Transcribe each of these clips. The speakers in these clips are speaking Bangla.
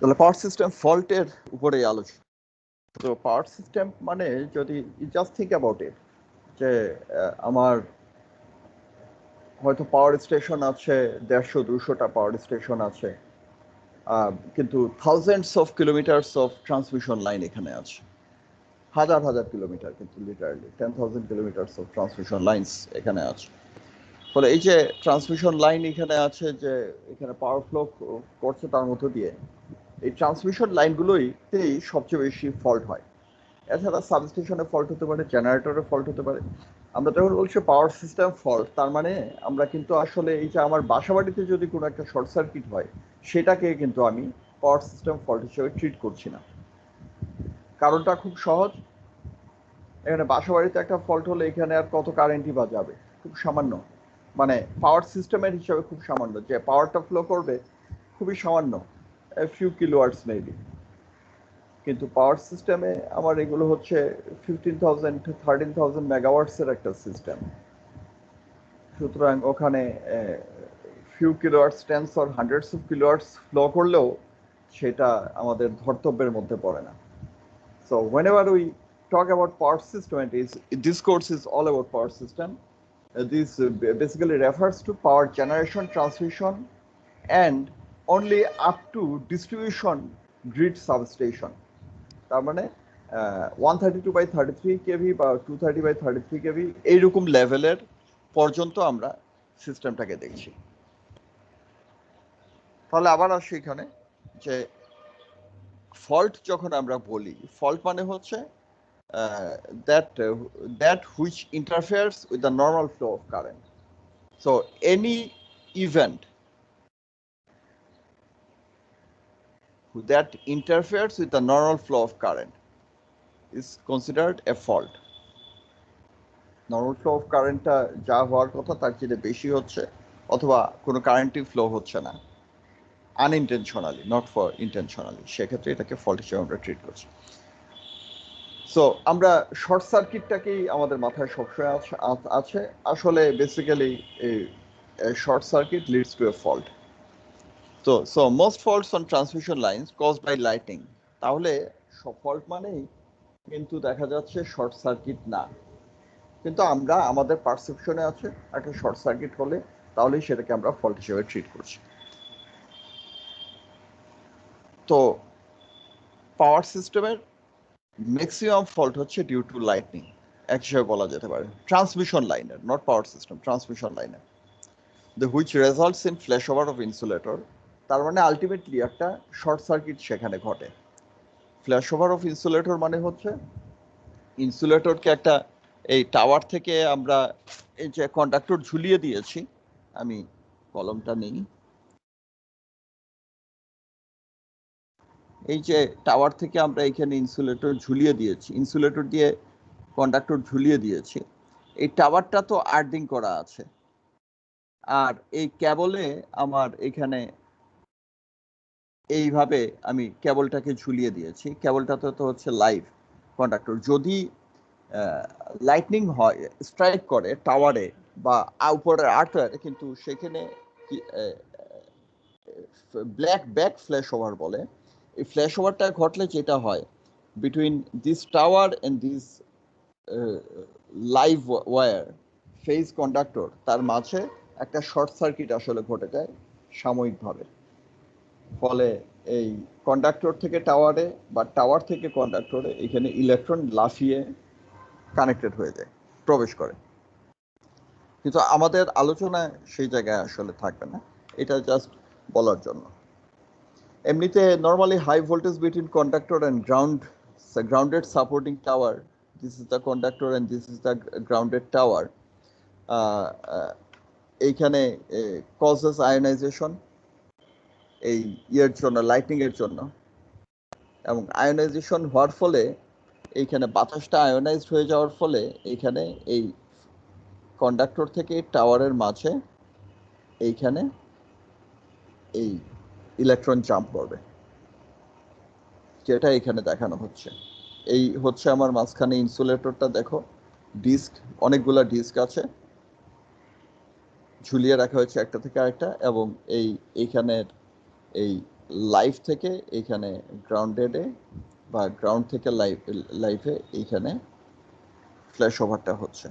তাহলে পাওয়ার সিস্টেম ফল্টের উপরেই আলোচনা। তো পাওয়ার সিস্টেম মানে যদি জাস্ট থিঙ্ক অ্যাবাউট ইট, যে আমার হয়তো পাওয়ার স্টেশন আছে 150-200টা পাওয়ার স্টেশন আছে, কিন্তু thousands of kilometres of transmission line এখানে আছে, হাজার হাজার কিলোমিটার, কিন্তু literally 10,000 kilometres of transmission lines এখানে আছে। ফলে এই যে ট্রান্সমিশন লাইন এখানে আছে, যে এখানে পাওয়ার ফ্লো করছে তার মধ্য দিয়ে, এই ট্রান্সমিশন লাইনগুলোইতেই সবচেয়ে বেশি ফল্ট হয়। এছাড়া সাবস্টেশনে ফল্ট হতে পারে, জেনারেটরে ফল্ট হতে পারে। আমরা যখন বলছি পাওয়ার সিস্টেম ফল্ট, তার মানে আমরা কিন্তু আসলে এই যে আমার বাসাবাড়িতে যদি কোনো একটা শর্ট সার্কিট হয়, সেটাকে কিন্তু আমি পাওয়ার সিস্টেম ফল্ট হিসেবে ট্রিট করছি না। কারণটা খুব সহজ, এখানে বাসাবাড়িতে একটা ফল্ট হলে এখানে আর কত কারেন্টই বা যাবে, খুব সামান্য, মানে পাওয়ার সিস্টেমের হিসাবে খুব সামান্য, যে পাওয়ারটা ফ্লো করবে খুবই সামান্য, ফিউ কিলোওয়াটস মেবি। কিন্তু পাওয়ার সিস্টেমে আমার এগুলো হচ্ছে 15,000-13,000 মেগাওয়াটসের একটা সিস্টেম। সুতরাং ওখানে few kilowatts, tens or hundreds of kilowatts flow করলেও সেটা আমাদের ধর্তব্যের মধ্যে পড়ে না। So whenever we talk about power system, this course is all about power system. This basically refers to power generation, transmission, and only up to distribution grid substation. তার মানে 132/33 কেভি বা 230/33 কেভি এইরকম লেভেলের পর্যন্ত আমরা সিস্টেমটাকে দেখছি। তাহলে আবার আসি এখানে, যে ফল্ট যখন আমরা বলি, ফল্ট মানে হচ্ছে that which interferes with the normal flow of current. So any event that interferes with the normal flow of current is considered a fault. Normal flow of কারেন্টটা যা হওয়ার কথা তার চেয়ে বেশি হচ্ছে, অথবা কোনো কারেন্টই ফ্লো হচ্ছে না আনইনটেনশনালি, নট ফর ইন্টেনশনালি, সেক্ষেত্রে এটাকে ফল্ট হিসেবে আমরা ট্রিট করছি। সো আমরা শর্ট সার্কিটটাকেই আমাদের মাথায় সবসময় আছে। আসলে basically short circuit leads to a fault. So most faults on transmission lines caused by lighting. তাহলে সব ফল্ট মানেই কিন্তু দেখা যাচ্ছে শর্ট সার্কিট না, কিন্তু আমরা আমাদের পারসেপশনে আছে একটা শর্ট সার্কিট হলে তাহলেই সেটাকে আমরা ফল্ট হিসেবে ট্রিট করছি। তো পাওয়ার সিস্টেমের ম্যাক্সিমাম ফল্ট হচ্ছে ডিউ টু লাইটনিং, এক হিসেবে বলা যেতে পারে। ট্রান্সমিশন লাইনের, নট পাওয়ার সিস্টেম, ট্রান্সমিশন লাইনের, the which results in flashover of insulator। তার মানে আলটিমেটলি একটা শর্ট সার্কিট সেখানে ঘটে। ফ্ল্যাশওভার অফ ইনসুলেটর মানে হচ্ছে ইনসুলেটরকে একটা এই টাওয়ার থেকে আমরা এই যে কন্ডাক্টর ঝুলিয়ে দিয়েছি, আমি কলমটা নেই, এই যে টাওয়ার থেকে আমরা এখানে ইনসুলেটর ঝুলিয়ে দিয়েছি, ইনসুলেটর দিয়ে কন্ডাক্টর ঝুলিয়ে দিয়েছি। এই টাওয়ারটা তো আর্থিং করা আছে, আর এই কেবলে আমার এখানে এইভাবে আমি কেবলটাকে ঝুলিয়ে দিয়েছি। কেবলটাতে তো হচ্ছে লাইভ কন্ডাক্টর। যদি লাইটনিং হয়, স্ট্রাইক করে টাওয়ারে বা উপরের আর্থে, কিন্তু সেখানে ব্ল্যাক ব্যাক ফ্ল্যাশ ওভার বলে। এই ফ্ল্যাশ ওভারটা ঘটলে যেটা হয়, between this tower and this live wire phase conductor, তার মাঝে একটা শর্ট সার্কিট আসলে ঘটে যায় সাময়িকভাবে। ফলে এই কন্ডাক্টর থেকে টাওয়ারে বা টাওয়ার থেকে কন্ডাক্টরে এখানে ইলেকট্রন লাফিয়ে কানেক্টেড হয়ে যায়, প্রবেশ করে। কিন্তু আমাদের আলোচনা সেই জায়গায় আসলে থাকবে না, এটা জাস্ট বলার জন্য। এমনিতে normally high voltage between conductor and grounded supporting tower, this is the conductor and this is the grounded tower, এইখানে কজেস আয়োনাইজেশন এই ইয়ের জন্য, লাইটনিং এর জন্য। এবং আয়োনাইজেশন হওয়ার ফলে এইখানে বাতাসটা আয়োনাইজড হয়ে যাওয়ার ফলে এইখানে এই কন্ডাক্টর থেকে টাওয়ারের মাঝে এইখানে এই ইলেকট্রন জাম্প করবে, যেটা এখানে দেখানো হচ্ছে। এই হচ্ছে আমার মাঝখানে ইনসুলেটরটা, দেখো ডিস্ক, অনেকগুলা ডিস্ক আছে, ঝুলিয়ে রাখা হয়েছে একটা থেকে আরেকটা, এবং এইখানের এই লাইভ থেকে এইখানে গ্রাউন্ডেডে বা গ্রাউন্ড থেকে লাইভে এইখানে ফ্ল্যাশ ওভারটা হচ্ছে।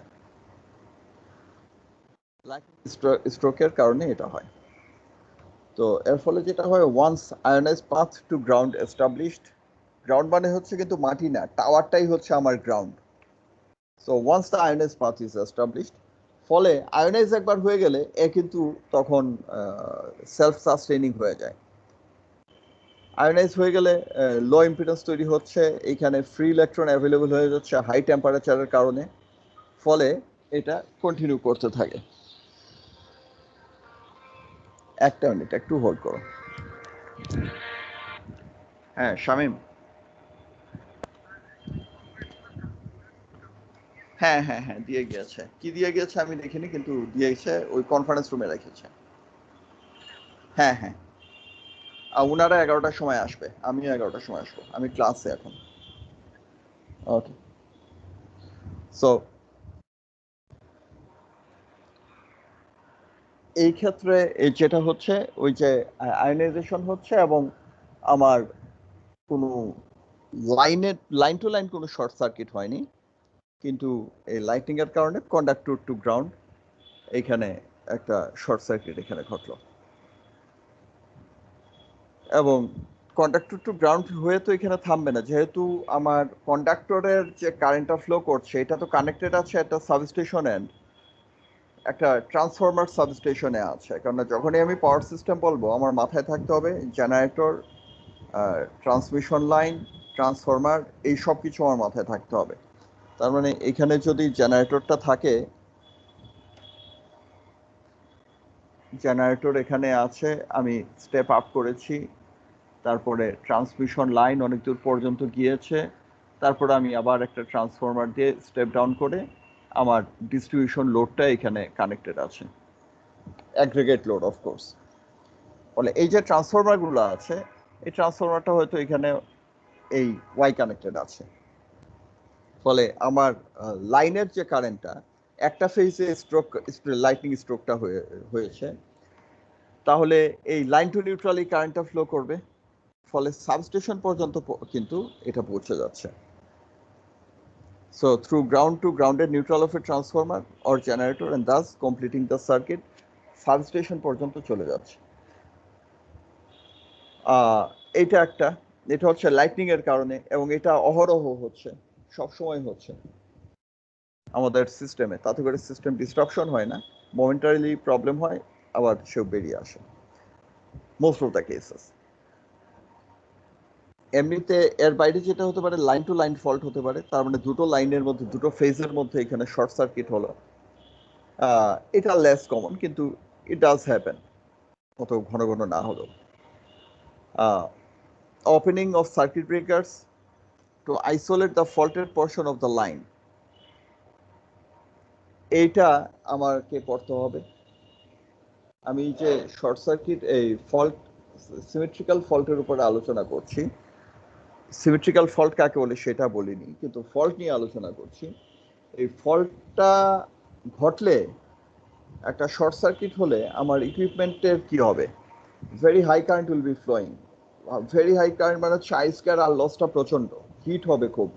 স্ট্রোকের কারণে এটা হয়। তো এর ফলে যেটা হয়, once ionize path to ground established, ground মানে হচ্ছে কিন্তু মাটি না, টাওয়ারটাই হচ্ছে আমার ground. So once the ionize path is established, ফলে আয়োনাইজ একবার হয়ে গেলে এ কিন্তু তখন সেলফ সাস্টেইনিং হয়ে যায়। আয়োনাইজ হয়ে গেলে লো ইম্পিডেন্স তৈরি হচ্ছে, এইখানে ফ্রি ইলেকট্রন অ্যাভেলেবল হয়ে যাচ্ছে হাই টেম্পারেচারের কারণে, ফলে এটা কন্টিনিউ করতে থাকে। একটা মিনিট একটু হোল্ড করো। হ্যাঁ শামীম, হ্যাঁ হ্যাঁ হ্যাঁ দিয়ে গিয়েছে। কি দিয়ে গিয়েছে আমি দেখিনি, কিন্তু দিয়েছে, ওই কনফারেন্স রুমে রেখেছে। হ্যাঁ হ্যাঁ, ওনারা 11টার সময় আসবে, আমিও 11টার সময় আসবো, আমি ক্লাসে এখন। ওকে, সো এই ক্ষেত্রে এই যেটা হচ্ছে, ওই যে আয়নাইজেশন হচ্ছে, এবং আমার কোনো লাইন টু লাইন কোনো শর্ট সার্কিট হয়নি, কিন্তু এই লাইটিং এর কারণে কন্ডাক্টর টু গ্রাউন্ড এইখানে একটা শর্ট সার্কিট এখানে ঘটলো। এবং কন্ডাক্টর টু গ্রাউন্ড হয়ে তো এখানে থামবে না, যেহেতু আমার কন্ডাক্টরের যে কারেন্টটা ফ্লো করছে এটা তো কানেক্টেড আছে একটা সাবস্টেশন এন্ড একটা ট্রান্সফরমার সাবস্টেশনে আছে। কারণ যখনই আমি পাওয়ার সিস্টেম বলবো আমার মাথায় থাকতে হবে জেনারেটর, ট্রান্সমিশন লাইন, ট্রান্সফরমার, এই সব কিছু আমার মাথায় থাকতে হবে। তার মানে এখানে যদি জেনারেটরটা থাকে, জেনারেটর এখানে আছে, আমি স্টেপ আপ করেছি, তারপরে ট্রান্সমিশন লাইন অনেক দূর পর্যন্ত গিয়েছে, তারপরে আমি আবার একটা ট্রান্সফরমার দিয়ে স্টেপ ডাউন করে আমার ডিস্ট্রিবিউশন লোডটা এখানে কানেক্টেড আছে, অ্যাগ্রিগেট লোড অফকোর্স। ফলে এই যে ট্রান্সফরমারগুলো আছে, এই ট্রান্সফরমারটা হয়তো এখানে এই ওয়াই কানেক্টেড আছে। ফলে আমার লাইনের যে কারেন্টটা একটা ফেজে লাইটনিং স্ট্রোকটা হয়েছে, তাহলে এই লাইন টু নিউট্রাল এই কারেন্টটা ফ্লো করবে, ফলে সাবস্টেশন পর্যন্ত কিন্তু এটা পৌঁছে যাচ্ছে। So through ground to grounded neutral of a transformer or generator and thus completing the circuit, substation পর্যন্ত চলে যাচ্ছে। এটা একটা, এটা হচ্ছে লাইটনিং এর কারণে, এবং এটা অহরহ হচ্ছে, সব সময় হচ্ছে আমাদের সিস্টেমে। তাতে করে সিস্টেম ডিস্ট্রাকশন হয় না, মোমেন্টারিলি প্রবলেম হয়, আবার সেও বেরিয়ে আসে মোস্ট অফ দ্য কেসেস। এমনিতে এর বাইরে যেটা হতে পারে লাইন টু লাইন ফল্ট হতে পারে, তার মানে দুটো লাইনের মধ্যে, দুটো ফেজের মধ্যে এখানে শর্ট সার্কিট হলো, এটা লেস কমন, কিন্তু ইট ডাজ হ্যাপেন, অত ঘন ঘন না হলেও। Opening of circuit breakers to isolate the faulted portion of the line, এইটা আমাকে পড়তে হবে। আমি যে শর্ট সার্কিট এই ফল্ট, সিমেট্রিক্যাল ফল্টের উপরে আলোচনা করছি, সিমেট্রিক্যাল ফল্ট কাকে বলে সেটা বলিনি, কিন্তু ফল্ট নিয়ে আলোচনা করছি। এই ফল্টটা ঘটলে, একটা শর্ট সার্কিট হলে আমার ইকুইপমেন্টের কি হবে? Very high current will be flowing. Very high current মানে হচ্ছে আই স্কয়ার আর লসটা প্রচন্ড, হিট হবে খুব,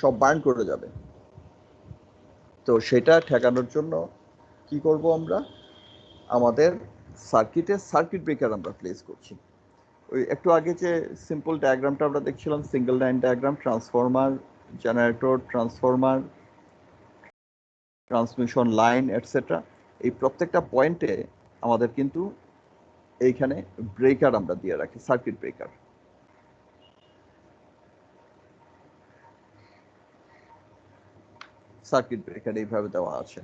সব বার্ন করে যাবে। তো সেটা ঠেকানোর জন্য কি করব আমরা? আমাদের সার্কিটে সার্কিট ব্রেকার আমরা প্লেস করছি। ওই একটু আগে যে সিম্পল ডায়াগ্রামটা আমরা দেখছিলাম, single line diagram, transformer, generator, transformer, transmission line etcetera, এই প্রত্যেকটা পয়েন্টে আমাদের কিন্তু এইখানে ব্রেকার আমরা দিয়ে রাখি, সার্কিট ব্রেকার। সার্কিট ব্রেকার এইভাবে দেওয়া আছে।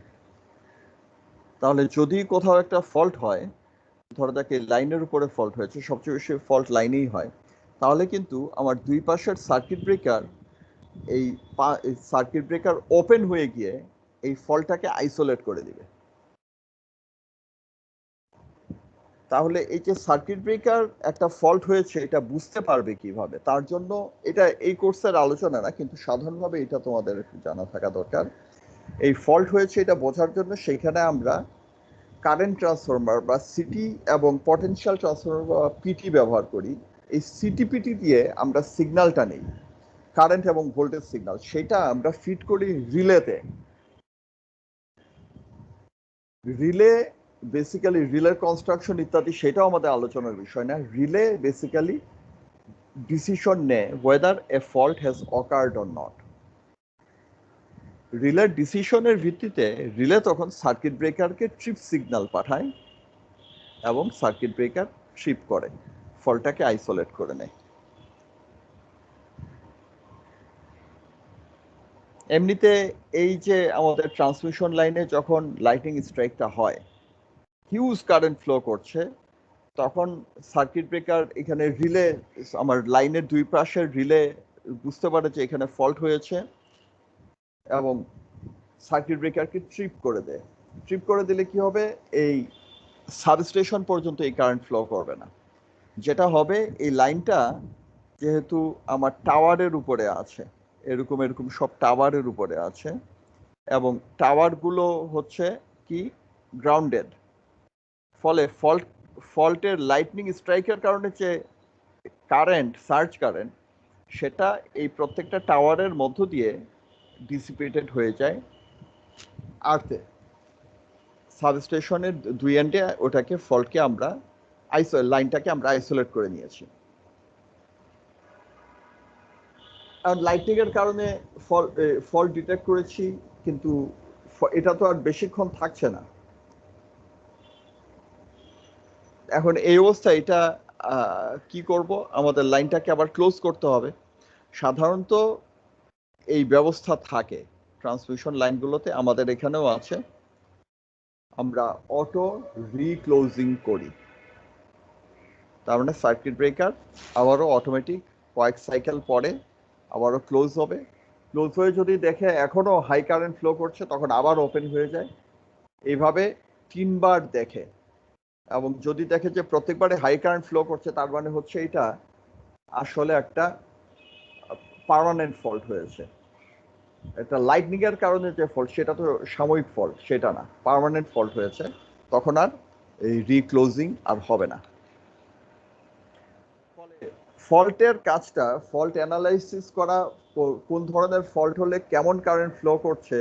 তাহলে যদি কোথাও একটা ফল্ট হয়, ধরো দেখে লাইনের উপরে ফল্ট হয়েছে, সবচেয়ে বেশি ফল্ট লাইনেই হয়, তাহলে কিন্তু আমার দুই পাশের সার্কিট ব্রেকার, এই সার্কিট ব্রেকার ওপেন হয়ে গিয়ে এই ফল্টটাকে আইসোলেট করে দিবে। তাহলে এই যে সার্কিট ব্রেকার একটা ফল্ট হয়েছে, এটা বুঝতে পারবে কিভাবে? তার জন্য এটা এই কোর্সের আলোচনা না, কিন্তু সাধারণভাবে এটা তোমাদের জানা থাকা দরকার। এই ফল্ট হয়েছে এটা বোঝার জন্য সেখানে আমরা কারেন্ট ট্রান্সফরমার বা সিটি এবং পটেনশিয়াল ট্রান্সফরমার বা পিটি ব্যবহার করি, এই সিটিপিটি দিয়ে আমরা সিগন্যালটা নেই, কারেন্ট এবং ভোল্টেজ সিগন্যাল, সেটা আমরা ফিড করি রিলেতে। রিলে বেসিক্যালি রিলের কনস্ট্রাকশন ইত্যাদি সেটাও আমাদের আলোচনার বিষয় না। রিলে বেসিক্যালি ডিসিশন নেয় whether a fault has occurred or not. রিলের ডিসিশনের ভিত্তিতে রিলে তখন সার্কিট ব্রেকারকে ট্রিপ সিগন্যাল পাঠায় এবং সার্কিট ব্রেকার ট্রিপ করে, ফল্টটাকে আইসোলেট করে নেয়। এমনিতে এই যে আমাদের ট্রান্সমিশন লাইনে যখন লাইটিং স্ট্রাইকটা হয়, হিউজ কারেন্ট ফ্লো করছে, তখন সার্কিট ব্রেকার এখানে রিলে, আমার লাইনের দুই পাশের রিলে বুঝতে পারে যে এখানে ফল্ট হয়েছে এবং সার্কিট ব্রেকারকে ট্রিপ করে দেয়। ট্রিপ করে দিলে কি হবে, এই সাবস্টেশন পর্যন্ত এই কারেন্ট ফ্লো করবে না। যেটা হবে, এই লাইনটা যেহেতু আমার টাওয়ারের উপরে আছে, এরকম এরকম সব টাওয়ারের উপরে আছে এবং টাওয়ারগুলো হচ্ছে কি গ্রাউন্ডেড, ফলে ফল্টের লাইটনিং স্ট্রাইকের কারণে যে কারেন্ট, সার্জ কারেন্ট, সেটা এই প্রত্যেকটা টাওয়ারের মধ্য দিয়ে ডিসিপেটেড হয়ে যায় আর্থে। সাবস্টেশনের দুই এন্ডে ওটাকে ফল্টকে আমরা লাইনটাকে আমরা আইসোলেট করে নিয়েছি। আর লাইটিং এর কারণে ফল্ট ডিটেক্ট করেছি, কিন্তু এটা তো আর বেশিক্ষণ থাকছে না। এখন এই অবস্থায় এটা কি করব, আমাদের লাইনটাকে আবার ক্লোজ করতে হবে। সাধারণত এই ব্যবস্থা থাকে ট্রান্সমিশন লাইনগুলোতে, আমাদের এখানেও আছে। আমরা অটো রিক্লোজিং করি, তার মানে সার্কিট ব্রেকার আবারও অটোমেটিক কয়েক সাইকেল পরে আবারও ক্লোজ হবে। ক্লোজ হয়ে যদি দেখে এখনো হাই কারেন্ট ফ্লো করছে, তখন আবার ওপেন হয়ে যায়। এইভাবে 3 বার দেখে, এবং যদি দেখে যে প্রত্যেকবারে হাই কারেন্ট ফ্লো করছে, তার মানে হচ্ছে এটা আসলে একটা পার্মানেন্ট ফল্ট হয়েছে। এটা লাইটনিং এর কারণে যে ফল্ট, সেটা তো সাময়িক ফল্ট, সেটা না, পার্মানেন্ট ফল্ট হয়েছে, তখন আর এই রিক্লোজিং আর হবে না। ফল্টের কাজটা, ফল্ট অ্যানালাইসিস করা, কোন ধরনের ফল্ট হলে কেমন কারেন্ট ফ্লো করছে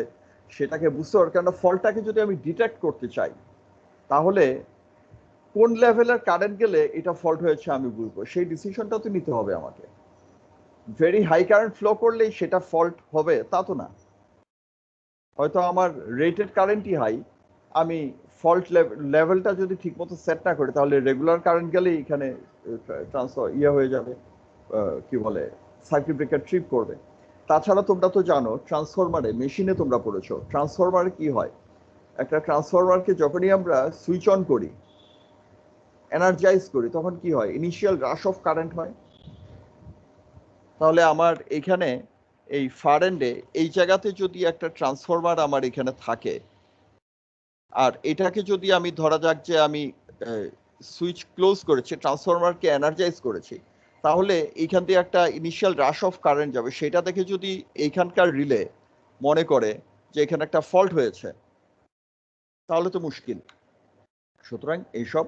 সেটাকে বুঝতে হবে। কারণ ফল্টটাকে যদি আমি ডিটেক্ট করতে চাই, তাহলে কোন লেভেলের কারেন্ট গেলে এটা ফল্ট হয়েছে আমি বুঝবো, সেই ডিসিশনটা তো নিতে হবে আমাকে। ভেরি হাই কারেন্ট ফ্লো করলেই সেটা ফল্ট হবে তা তো না। হয়তো আমার রেটেড কারেন্টই হাই, আমি ফল্ট লেভেলটা যদি ঠিকমতো সেট না করি, তাহলে রেগুলার কারেন্ট গেলেই এখানে ট্রান্সফার হয়ে যাবে, কি বলে, সার্কিট ব্রেকার ট্রিপ করবে। তাছাড়া তোমরা তো জানো, ট্রান্সফরমারে, মেশিনে তোমরা পড়েছো, ট্রান্সফরমারে কি হয়, একটা ট্রান্সফরমারকে যখনই আমরা সুইচ অন করি, এনার্জাইজ করি, তখন কি হয়, ইনিশিয়াল রাশ অফ কারেন্ট হয়। তাহলে আমার এখানে এই ফার এন্ডে এই জায়গাতে যদি একটা ট্রান্সফরমার আমার এখানে থাকে, আর এটাকে যদি আমি ধরা যাক যে আমি সুইচ ক্লোজ করেছি, ট্রান্সফরমারকে এনার্জাইজ করেছি, তাহলে এইখান দিয়ে একটা ইনিশিয়াল রাশ অফ কারেন্ট যাবে। সেটা দেখে যদি এইখানকার রিলে মনে করে যে এখানে একটা ফল্ট হয়েছে, তাহলে তো মুশকিল। সুতরাং এইসব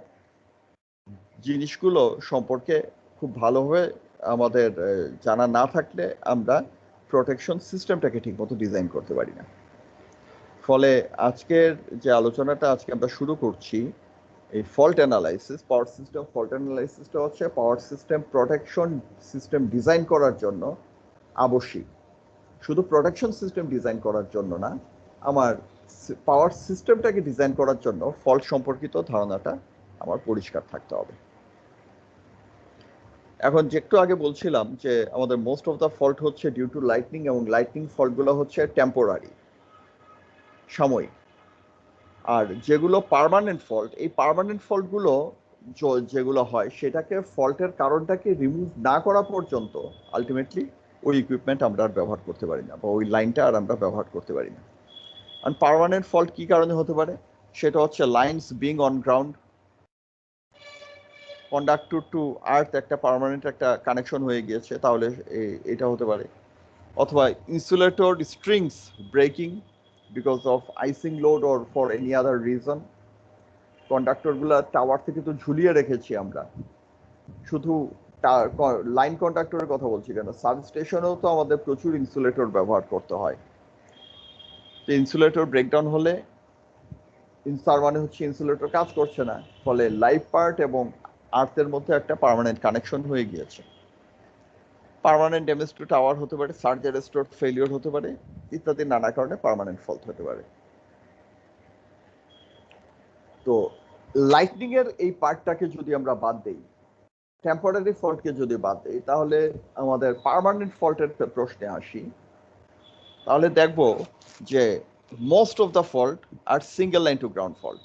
জিনিসগুলো সম্পর্কে খুব ভালোভাবে আমাদের জানা না থাকলে আমরা প্রোটেকশন সিস্টেমটাকে ঠিকমতো ডিজাইন করতে পারি না। ফলে আজকের যে আলোচনাটা আজকে আমরা শুরু করছি, এই fault analysis, power system fault অ্যানালাইসিসটা হচ্ছে power system protection system design করার জন্য আবশ্যিক। শুধু প্রোটেকশন সিস্টেম ডিজাইন করার জন্য না, আমার পাওয়ার সিস্টেমটাকে ডিজাইন করার জন্য ফল্ট সম্পর্কিত ধারণাটা আমার পরিষ্কার থাকতে হবে। এখন যে একটু আগে বলছিলাম যে আমাদের মোস্ট অফ দ্য ফল্ট হচ্ছে ডিউ টু লাইটনিং, এবং লাইটনিং ফল্টগুলো হচ্ছে টেম্পোরারি, সাময়িক। আর যেগুলো পার্মানেন্ট ফল্ট, এই পার্মানেন্ট ফল্টগুলো যেগুলো হয়, সেটাকে ফল্টের কারণটাকে রিমুভ না করা পর্যন্ত আলটিমেটলি ওই ইকুইপমেন্ট আমরা আর ব্যবহার করতে পারি না, বা ওই লাইনটা আর আমরা ব্যবহার করতে পারি না। আর পার্মানেন্ট ফল্ট কি কারণে হতে পারে, সেটা হচ্ছে lines being on ground, conductor to earth একটা পার্মানেন্ট একটা কানেকশন হয়ে গিয়েছে, তাহলে এটা হতে পারে। অথবা insulator strings breaking because of icing load or for any other reason. কন্ডাক্টরগুলো টাওয়ার থেকে তো ঝুলিয়ে রেখেছি আমরা, শুধু লাইন কন্ডাক্টরের কথা বলছি কেন, সাবস্টেশনেও তো আমাদের প্রচুর ইনসুলেটর ব্যবহার করতে হয়। তো ইনসুলেটর ব্রেকডাউন হলে তার মানে হচ্ছে ইনসুলেটর কাজ করছে না, ফলে লাইভ পার্ট এবং আর্থের মধ্যে একটা পার্মানেন্ট কানেকশন হয়ে গিয়েছে। পার্মানেন্ট ড্যামেজ টু টাওয়ার হতে পারে, সার্জ রেস্টোর ফেলিওর হতে পারে, ইত্যাদি নানা কারণে পার্মানেন্ট ফল্ট হতে পারে। তো লাইটনিং এর এই পার্টটাকে যদি আমরা বাদ দেই, টেম্পোরারি ফল্টকে যদি বাদ দেই, তাহলে আমাদের পার্মানেন্ট ফল্টের প্রশ্নে আসি, তাহলে দেখব যে most of the fault R single line to ground fault.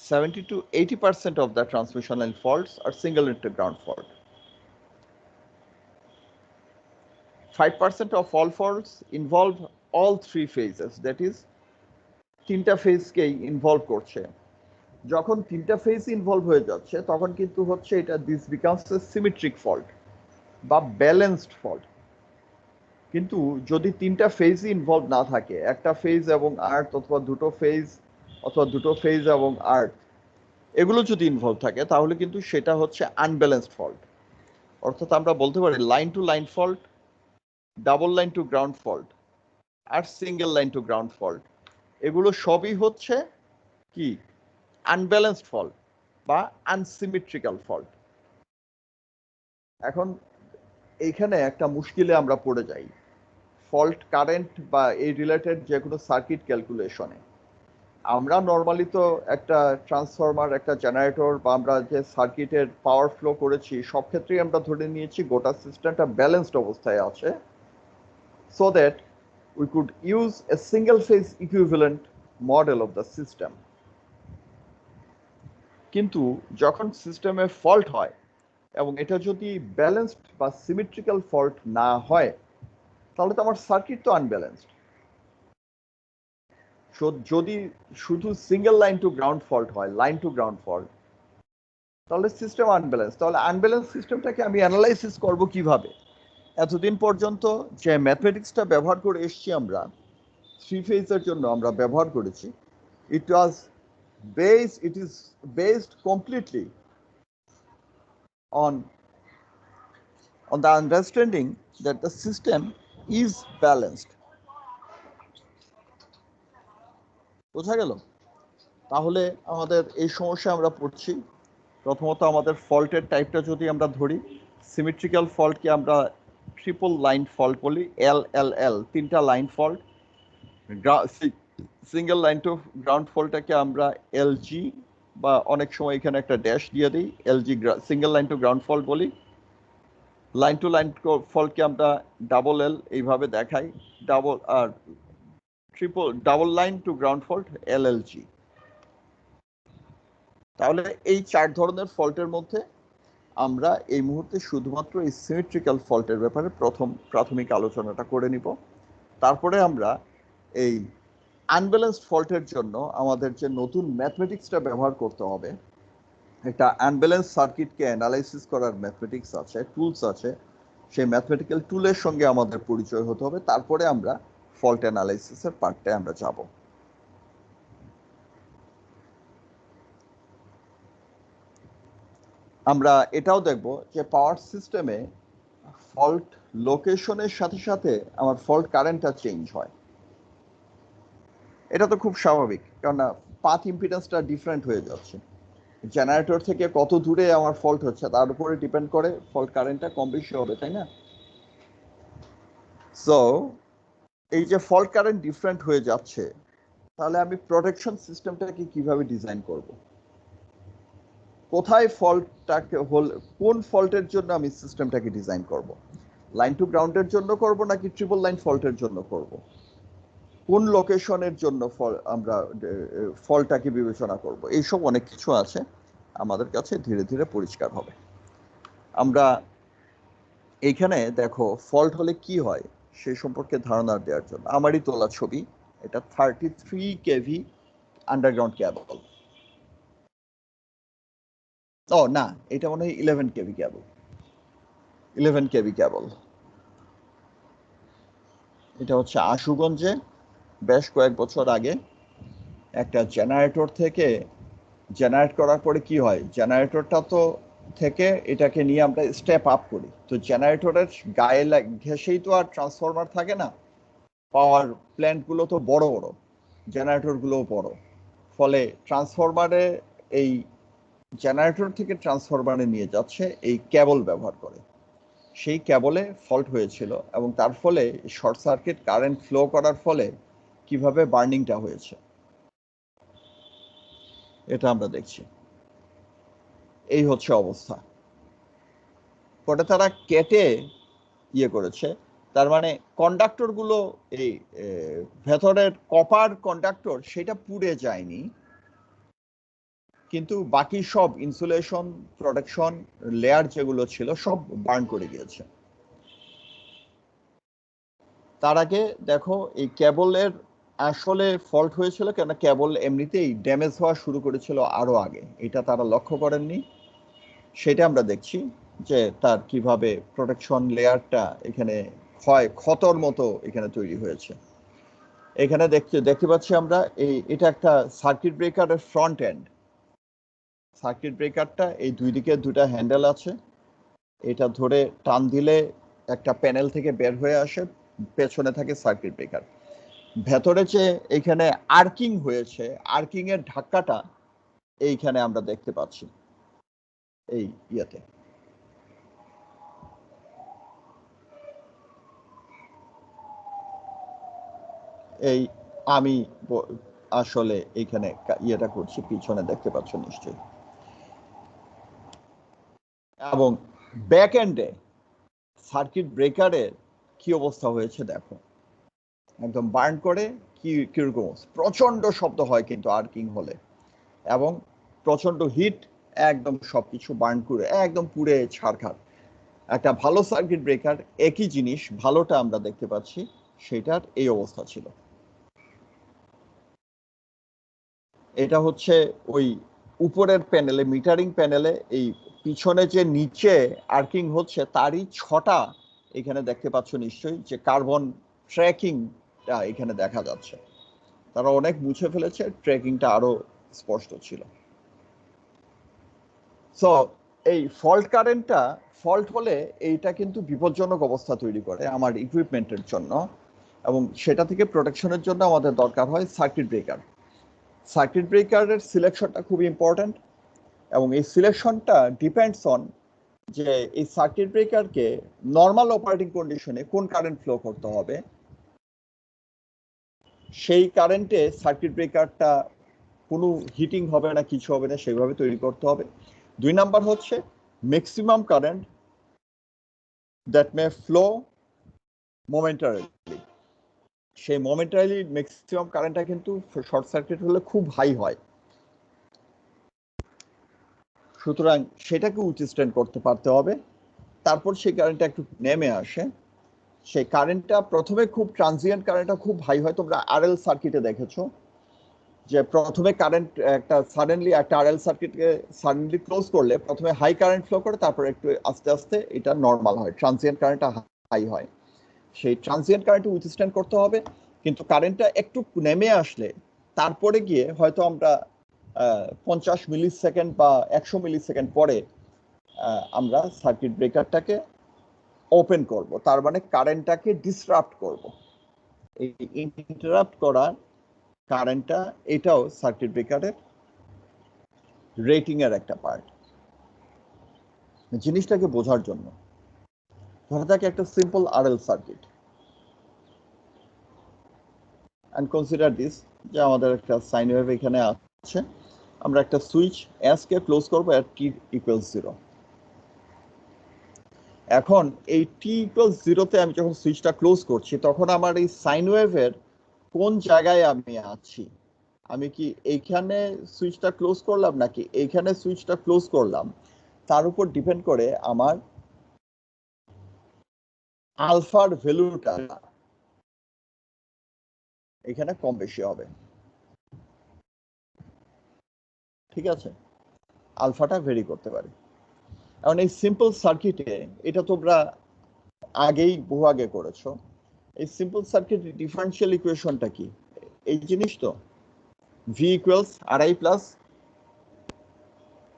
70 to 80% of the transmission line faults are single line to ground fault. 5% of all faults involve all three phases, that is তিনটা ফেজকেই ইনভলভ করছে। যখন তিনটা ফেজ ইনভলভ হয়ে যাচ্ছে তখন কিন্তু হচ্ছে এটা this becomes a symmetric fault বা ব্যালেন্সড ফল্ট। কিন্তু যদি তিনটা ফেজ ইনভলভ না থাকে, একটা ফেজ এবং আর্থ অথবা দুটো ফেজ এবং আর্থ এগুলো যদি ইনভলভ থাকে, তাহলে কিন্তু সেটা হচ্ছে আনব্যালেন্সড ফল্ট। অর্থাৎ আমরা বলতে পারি line to line fault, double line to ground fault R single line to ground fault, এগুলো সবই হচ্ছে কি আনব্যালেন্সড ফল্ট বা আনসিমেট্রিক্যাল ফল্ট। এখন এইখানে একটা মুশকিলে আমরা পড়ে যাই, ফল্ট কারেন্ট বা এই রিলেটেড যে কোনো সার্কিট ক্যালকুলেশনে। আমরা নর্মালি তো একটা ট্রান্সফরমার, একটা জেনারেটর বা আমরা যে সার্কিটের পাওয়ার ফ্লো করেছি সব ক্ষেত্রেই আমরা ধরে নিয়েছি গোটা সিস্টেমটা ব্যালেন্সড অবস্থায় আছে, so that we could use a single phase equivalent model of the system. কিন্তু যখন সিস্টেমে ফল্ট হয় এবং এটা যদি ব্যালেন্সড বা সিমেট্রিক্যাল ফল্ট না হয়, তাহলে তো আমার সার্কিট তো আনব্যালেন্সড। যদি শুধু single line to ground fault হয়, লাইন টু গ্রাউন্ড ফল্ট, তাহলে সিস্টেম আনব্যালেন্স। তাহলে আনব্যালেন্স সিস্টেমটাকে আমি অ্যানালাইসিস করব কিভাবে? এতদিন পর্যন্ত যে ম্যাথমেটিক্সটা ব্যবহার করে এসেছি আমরা থ্রি ফেজের জন্য আমরা ব্যবহার করেছি, it is based completely on the understanding that the system is balanced. বোঝা গেল? তাহলে আমাদের এই সমস্যা আমরা পড়ছি। প্রথমত আমাদের ফল্টের টাইপটা যদি আমরা ধরি, সিমেট্রিক্যাল ফল্টকে আমরা ট্রিপল লাইন ফল্ট বলি, LLL, তিনটা line fault. Single line to ground ফল্টটাকে আমরা LG বা অনেক সময় এখানে একটা ড্যাশ দিয়ে দিই, LG single line to ground fault বলি। লাইন টু লাইন ফল্টকে আমরা ডাবল L এইভাবে দেখাই, double line to ground fault LLG। তাহলে এই চার ধরনের ফল্টের মধ্যে আমরা এই মুহূর্তে শুধুমাত্র এই সিমেট্রিক্যাল ফল্টের ব্যাপারে প্রাথমিক আলোচনাটা করে নিব। তারপরে আমরা এই আনব্যালেন্সড ফল্টের জন্য আমাদের যে নতুন ম্যাথমেটিক্সটা ব্যবহার করতে হবে, একটা আনব্যালেন্স সার্কিটকে অ্যানালাইসিস করার ম্যাথমেটিক্স আছে, টুলস আছে, সেই ম্যাথমেটিক্যাল টুলের সঙ্গে আমাদের পরিচয় হতে হবে। তারপরে আমরা ফল্ট অ্যানালাইসিসের পার্টটায় আমরা যাব। আমরা এটাও দেখব যে পাওয়ার সিস্টেমে ফল্ট লোকেশনের সাথে সাথে আমার ফল্ট কারেন্টটা চেঞ্জ হয়। এটা তো খুব স্বাভাবিক, কারণ পাথ ইম্পিডেন্সটা ডিফারেন্ট হয়ে যাচ্ছে। জেনারেটর থেকে কত দূরে আমার ফল্ট হচ্ছে তার উপরে ডিপেন্ড করে ফল্ট কারেন্টটা কম বেশি হবে, তাই না? সো এই যে ফল্ট কারেন্ট ডিফারেন্ট হয়ে যাচ্ছে, তাহলে আমি প্রোটেকশন সিস্টেমটাকে কিভাবে ডিজাইন করব? কোথায় ফল্টটাকে কোন ফল্টের জন্য আমি সিস্টেমটাকে ডিজাইন করব? লাইন টু গ্রাউন্ডের জন্য করব নাকি ট্রিপল লাইন ফল্টের জন্য করব? কোন লোকেশনের জন্য আমরা ফল্টটাকে বিবেচনা করব? এইসব অনেক কিছু আছে, আমাদের কাছে ধীরে ধীরে পরিষ্কার হবে। আমরা এইখানে দেখো ফল্ট হলে কি হয় সে সম্পর্কে ধারণা দেওয়ার জন্য আমারই তোলা ছবি, এটা 33 kV আন্ডারগ্রাউন্ড কেবল। ও না, এটা মনে হয় 11 kV কেবল, 11 kV কেবল। এটা হচ্ছে আশুগঞ্জে বেশ কয়েক বছর আগে একটা জেনারেটর থেকে জেনারেট করার পরে কি হয়, জেনারেটরটা তো থেকে এটাকে নিয়ে আমরা স্টেপ আপ করি, তো জেনারেটরের গায়ে ঘেঁষেই তো আর ট্রান্সফরমার থাকে না, পাওয়ার প্ল্যান্টগুলো তো বড় বড়, জেনারেটরগুলোও বড়, ফলে ট্রান্সফরমারে এই জেনারেটর থেকে ট্রান্সফরমারে নিয়ে যাচ্ছে এই কেবল ব্যবহার করে, সেই কেবলে ফল্ট হয়েছিল এবং তার ফলে শর্ট সার্কিট কারেন্ট ফ্লো করার ফলে কিভাবে বার্নিংটা হয়েছে এটা আমরা দেখছি। এই হচ্ছে অবস্থা। পরে তারা কেটে ইয়ে করেছে, তার মানে কন্ডাক্টরগুলো এই ভেতরের কপার কন্ডাক্টর সেটা পুড়ে যায়নি, কিন্তু বাকি সব ইনসুলেশন প্রোটেকশন লেয়ার যেগুলো ছিল সব বার্ন করে গিয়েছে। তার আগে দেখো এই কেবলের আসলে ফল্ট হয়েছিল কেন, কেবল এমনিতেই ড্যামেজ হওয়া শুরু করেছিল আরো আগে, এটা তারা লক্ষ্য করেননি, সেটা আমরা দেখছি যে তার কিভাবে প্রোটেকশন লেয়ারটা এখানে ক্ষতর মতো এখানে তৈরি হয়েছে। এখানে দেখতে পাচ্ছি আমরা এটা একটা সার্কিট ব্রেকারের ফ্রন্ট এন্ড। সার্কিট ব্রেকারটা এই দুই দিকে দুটা হ্যান্ডেল আছে, এটা ধরে টান দিলে একটা প্যানেল থেকে বের হয়ে আসে, পেছনে থাকে সার্কিট ব্রেকার। ভেতরে যে এখানে আর্কিং হয়েছে, আর্কিং এর ধাক্কাটা এইখানে আমরা দেখতে পাচ্ছি এই ইয়েতে। এই আমি আসলে এইখানে ইয়েটা করছি, পিছনে দেখতে পাচ্ছ নিশ্চয়ই। এবং ব্যাক এন্ডে সার্কিট ব্রেকারের কি অবস্থা হয়েছে দেখো, একদম বার্ন করে কিরকম প্রচন্ড শব্দ হয় কিন্তু আর্কিং হলে, এবং প্রচন্ড হিট, একদম সবকিছু বার্ন করে একদম পুড়ে ছাড়খাড়। একটা ভালো সার্কিট ব্রেকার একই জিনিস, ভালোটা আমরা দেখতে পাচ্ছি, সেটার এই অবস্থা ছিল। এটা হচ্ছে ওই উপরের প্যানেলে, মিটারিং প্যানেলে এই পিছনে যে নিচে আর্কিং হচ্ছে তারই 6টা এখানে দেখতে পাচ্ছ নিশ্চয়ই, যে কার্বন ট্র্যাকিংটা এখানে দেখা যাচ্ছে। তারা অনেক মুছে ফেলেছে, ট্র্যাকিংটা আরো স্পষ্ট ছিল। সো এই ফল্ট হলে এইটা কিন্তু বিপজ্জনক অবস্থা তৈরি করে আমার ইকুইপমেন্টের জন্য, এবং সেটা থেকে প্রোটেকশনের জন্য আমাদের দরকার হয় সার্কিট ব্রেকার। সার্কিট ব্রেকারের সিলেকশনটা খুব ইম্পর্টেন্ট, এবং এই সিলেকশনটা ডিপেন্ডস অন যে এই সার্কিট ব্রেকারকে নর্মাল অপারেটিং কন্ডিশনে কোন কারেন্ট ফ্লো করতে হবে, সেই কারেন্টে সার্কিট ব্রেকারটা কোনো হিটিং হবে না, কিছু হবে না, সেইভাবে তৈরি করতে হবে। 2 নাম্বার হচ্ছে maximum current that may flow momentarily. সেই মোমেন্টারিলি ম্যাক্সিমাম কারেন্টটা কিন্তু শর্ট সার্কিট হলে খুব হাই হয়, সুতরাং সেটাকে উইথস্ট্যান্ড করতে পারতে হবে। তারপর সেই কারেন্টটা একটু নেমে আসে, সেই কারেন্টটা প্রথমে খুব ট্রানজিয়েন্ট কারেন্টটা খুব হাই হয়, তোমরা আরএল সার্কিটে দেখেছো যে প্রথমে কারেন্ট একটা সাডেনলি একটা আরএল সার্কিটকে সাডেনলি ক্লোজ করলে প্রথমে হাই কারেন্ট ফ্লো করে, তারপর একটু আস্তে আস্তে এটা নর্মাল হয়, ট্রানজিয়েন্ট কারেন্টটা হাই হয়। সেই ট্রানজিয়েন্ট কারেন্ট উইথস্ট্যান্ড করতে হবে, কিন্তু কারেন্টটা একটু নেমে আসলে তারপরে গিয়ে হয়তো আমরা 50 মিলি সেকেন্ড বা 100 মিলি সেকেন্ড পরে আমরা সার্কিট ব্রেকারটাকে ওপেন করব, তার মানে কারেন্টটাকে ডিসরাপ্ট করব। এই ইন্টারাপ্ট করা কারেন্টটা এটাও সার্কিট ব্রেকারের রেটিং এর একটা পার্ট। জিনিসটাকে বোঝার জন্য ধরা যাক একটা simple RL circuit, and consider this যে আমাদের একটা সাইন ওয়েভ এখানে আছে, আমরা একটা সুইচ এস কে ক্লোজ করব এট টি ইকুয়ালস 0। এখন এই টি ইকুয়ালস 0 তে আমি যখন সুইচটা ক্লোজ করছি তখন আমার এই সাইন ওয়েভের কোন জায়গায় আমি আছি, আমি কি এইখানে সুইচটা ক্লোজ করলাম নাকি এইখানে সুইচটা ক্লোজ করলাম, তার উপর ডিপেন্ড করে আমার আলফার ভ্যালুটা এখানে কম বেশি হবে। ঠিক আছে, আলফাটা ভেরি করতে পারে। এখন এই সিম্পল সার্কিটে এটা তোমরা আগেই বহু আগে করেছো, এই সিম্পল সার্কিট ডিফারেনশিয়াল ইকুয়েশনটা কি, এই জিনিস তো V equals RI plus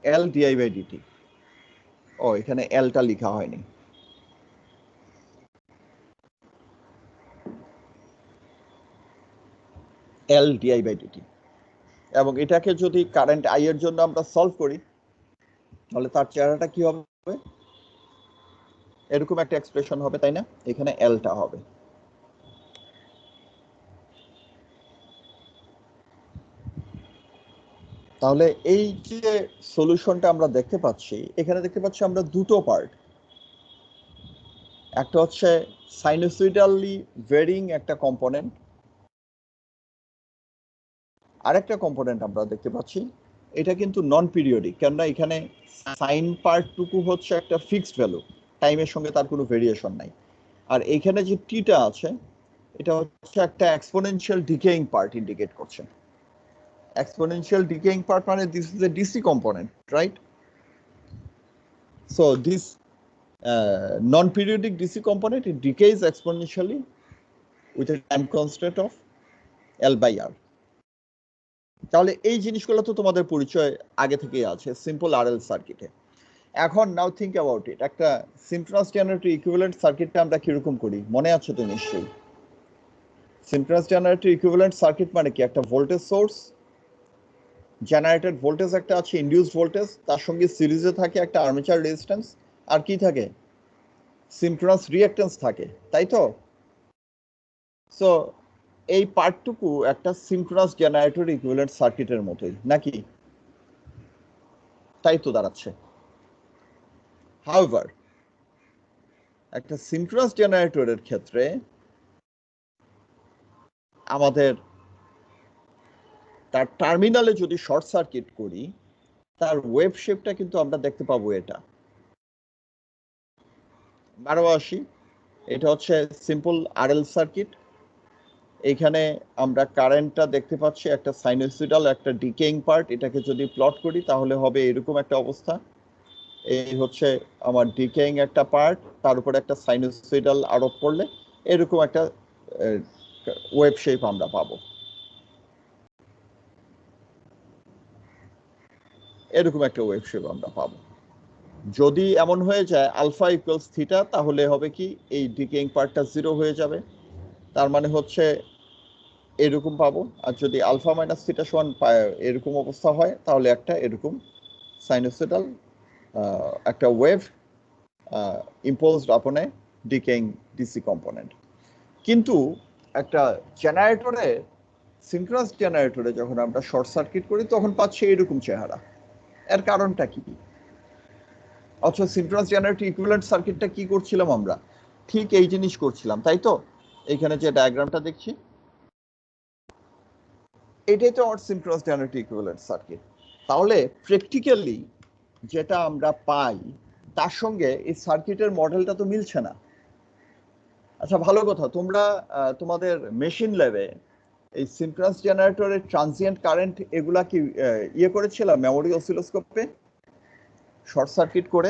L di by dt. ও এখানে এলটা লেখা হয়নি, এল ডিআই বাই ডিটি। এবং এটাকে যদি কারেন্ট আই এর জন্য আমরা সলভ করি তাহলে তার চেহারাটা কি হবে, এরকম একটা এক্সপ্রেশন হবে, তাই না? এখানে এলটা হবে। তাহলে এই যে সলিউশনটা আমরা দেখতে পাচ্ছি, এখানে দেখতে পাচ্ছি আমরা দুটো পার্ট। একটা হচ্ছে সাইনোসয়েডালি ভেরিং একটা কম্পোনেন্ট, আরেকটা কম্পোনেন্ট আমরা দেখতে পাচ্ছি এটা কিন্তু নন পিরিয়ডিক, কেননা এখানে সাইন পার্টটুকু হচ্ছে একটা ফিক্সড ভ্যালু, টাইমের সঙ্গে তার কোনো ভেরিয়েশন নাই। আর এখানে যে টিটা আছে এটা হচ্ছে একটা এক্সপোনেনশিয়াল ডিকেইং পার্ট ইন্ডিকেট করছে। Exponential decaying part মানে this is a DC component, right? So this non-periodic DC component, it decays exponentially with a time constant of L by R. তাহলে এই জিনিসগুলো তো তোমাদের পরিচয় আগে থেকেই আছে সিম্পল আরএল সার্কিটে। এখন নাও থিঙ্ক অ্যাবাউট ইট, একটা সিনক্রোনাস জেনারেটর ইকুইভ্যালেন্ট সার্কিটটা আমরা কিরকম করি মনে আছে তো নিশ্চয়ই? সিনক্রোনাস জেনারেটর ইকুইভ্যালেন্ট সার্কিট মানে কি, একটা ভোল্টেজ সোর্স, জেনারেটেড ভোল্টেজ একটা আছে, ইনডিউসড ভোল্টেজ, তার সঙ্গে সিরিজে থাকে একটা আর্মেচার রেজিস্ট্যান্স, আর কি থাকে, সিনক্রোনাস রিঅ্যাকট্যান্স থাকে, তাই তো? সো এই পার্টটুকু একটা সিনক্রোনাস জেনারেটর ইকুইভ্যালেন্ট সার্কিটের মতোই নাকি? তাই তো দাঁড়াচ্ছে। হাউএভার একটা সিনক্রোনাস জেনারেটরের ক্ষেত্রে আমাদের তার টার্মিনালে যদি শর্ট সার্কিট করি তার ওয়েভ শেপটা কিন্তু আমরা দেখতে পাবো এটা 1280। এটা হচ্ছে সিম্পল আরএল সার্কিট। এখানে আমরা কারেন্টটা দেখতে পাচ্ছি একটা সাইনোসয়েডাল একটা ডিকেইং পার্ট, এটাকে যদি প্লট করি তাহলে হবে এরকম একটা অবস্থা। এই হচ্ছে আমার ডিকেইং একটা পার্ট, তার উপরে একটা সাইনোসয়েডাল আরোপ করলে এরকম একটা ওয়েভ শেপ আমরা পাবো, এরকম একটা ওয়েভ শেপ আমরা পাবো। যদি এমন হয়ে যায় আলফা ইকুয়ালস থিটা তাহলে হবে কি, এই ডিকেইং পার্টটা জিরো হয়ে যাবে, তার মানে হচ্ছে এরকম পাবো। আর যদি আলফা মাইনাস থিটা সমান এরকম অবস্থা হয় তাহলে একটা এরকম সাইনোসয়েডাল একটা ওয়েভ ইম্পোজড আপন এ ডিকেইং ডিসি কম্পোনেন্ট। কিন্তু একটা জেনারেটরে, সিনক্রোনাস জেনারেটরে যখন আমরা শর্ট সার্কিট করি তখন পাচ্ছি এরকম চেহারা। এর কারণটা কি? অথচ সিনক্রোনাস জেনারেটর ইকুইভ্যালেন্ট সার্কিটটা কি করছিলাম আমরা? ঠিক এই জিনিস করছিলাম, তাই তো? এইখানে যে ডায়াগ্রামটা দেখছি এটাই তো আমার সিনক্রোনাস জেনারেটর ইকুইভ্যালেন্ট সার্কিট। তাহলে প্র্যাকটিক্যালি যেটা আমরা পাই তার সঙ্গে এই সার্কিটের মডেলটা তো মিলছে না। আচ্ছা ভালো কথা, তোমরা তোমাদের মেশিন ল্যাবে এই সিনক্রোনাস জেনারেটরের ট্রানজিয়েন্ট কারেন্ট এগুলা কি ইয়ে করেছিলাম মেমোরি অসিলোস্কোপে শর্ট সার্কিট করে?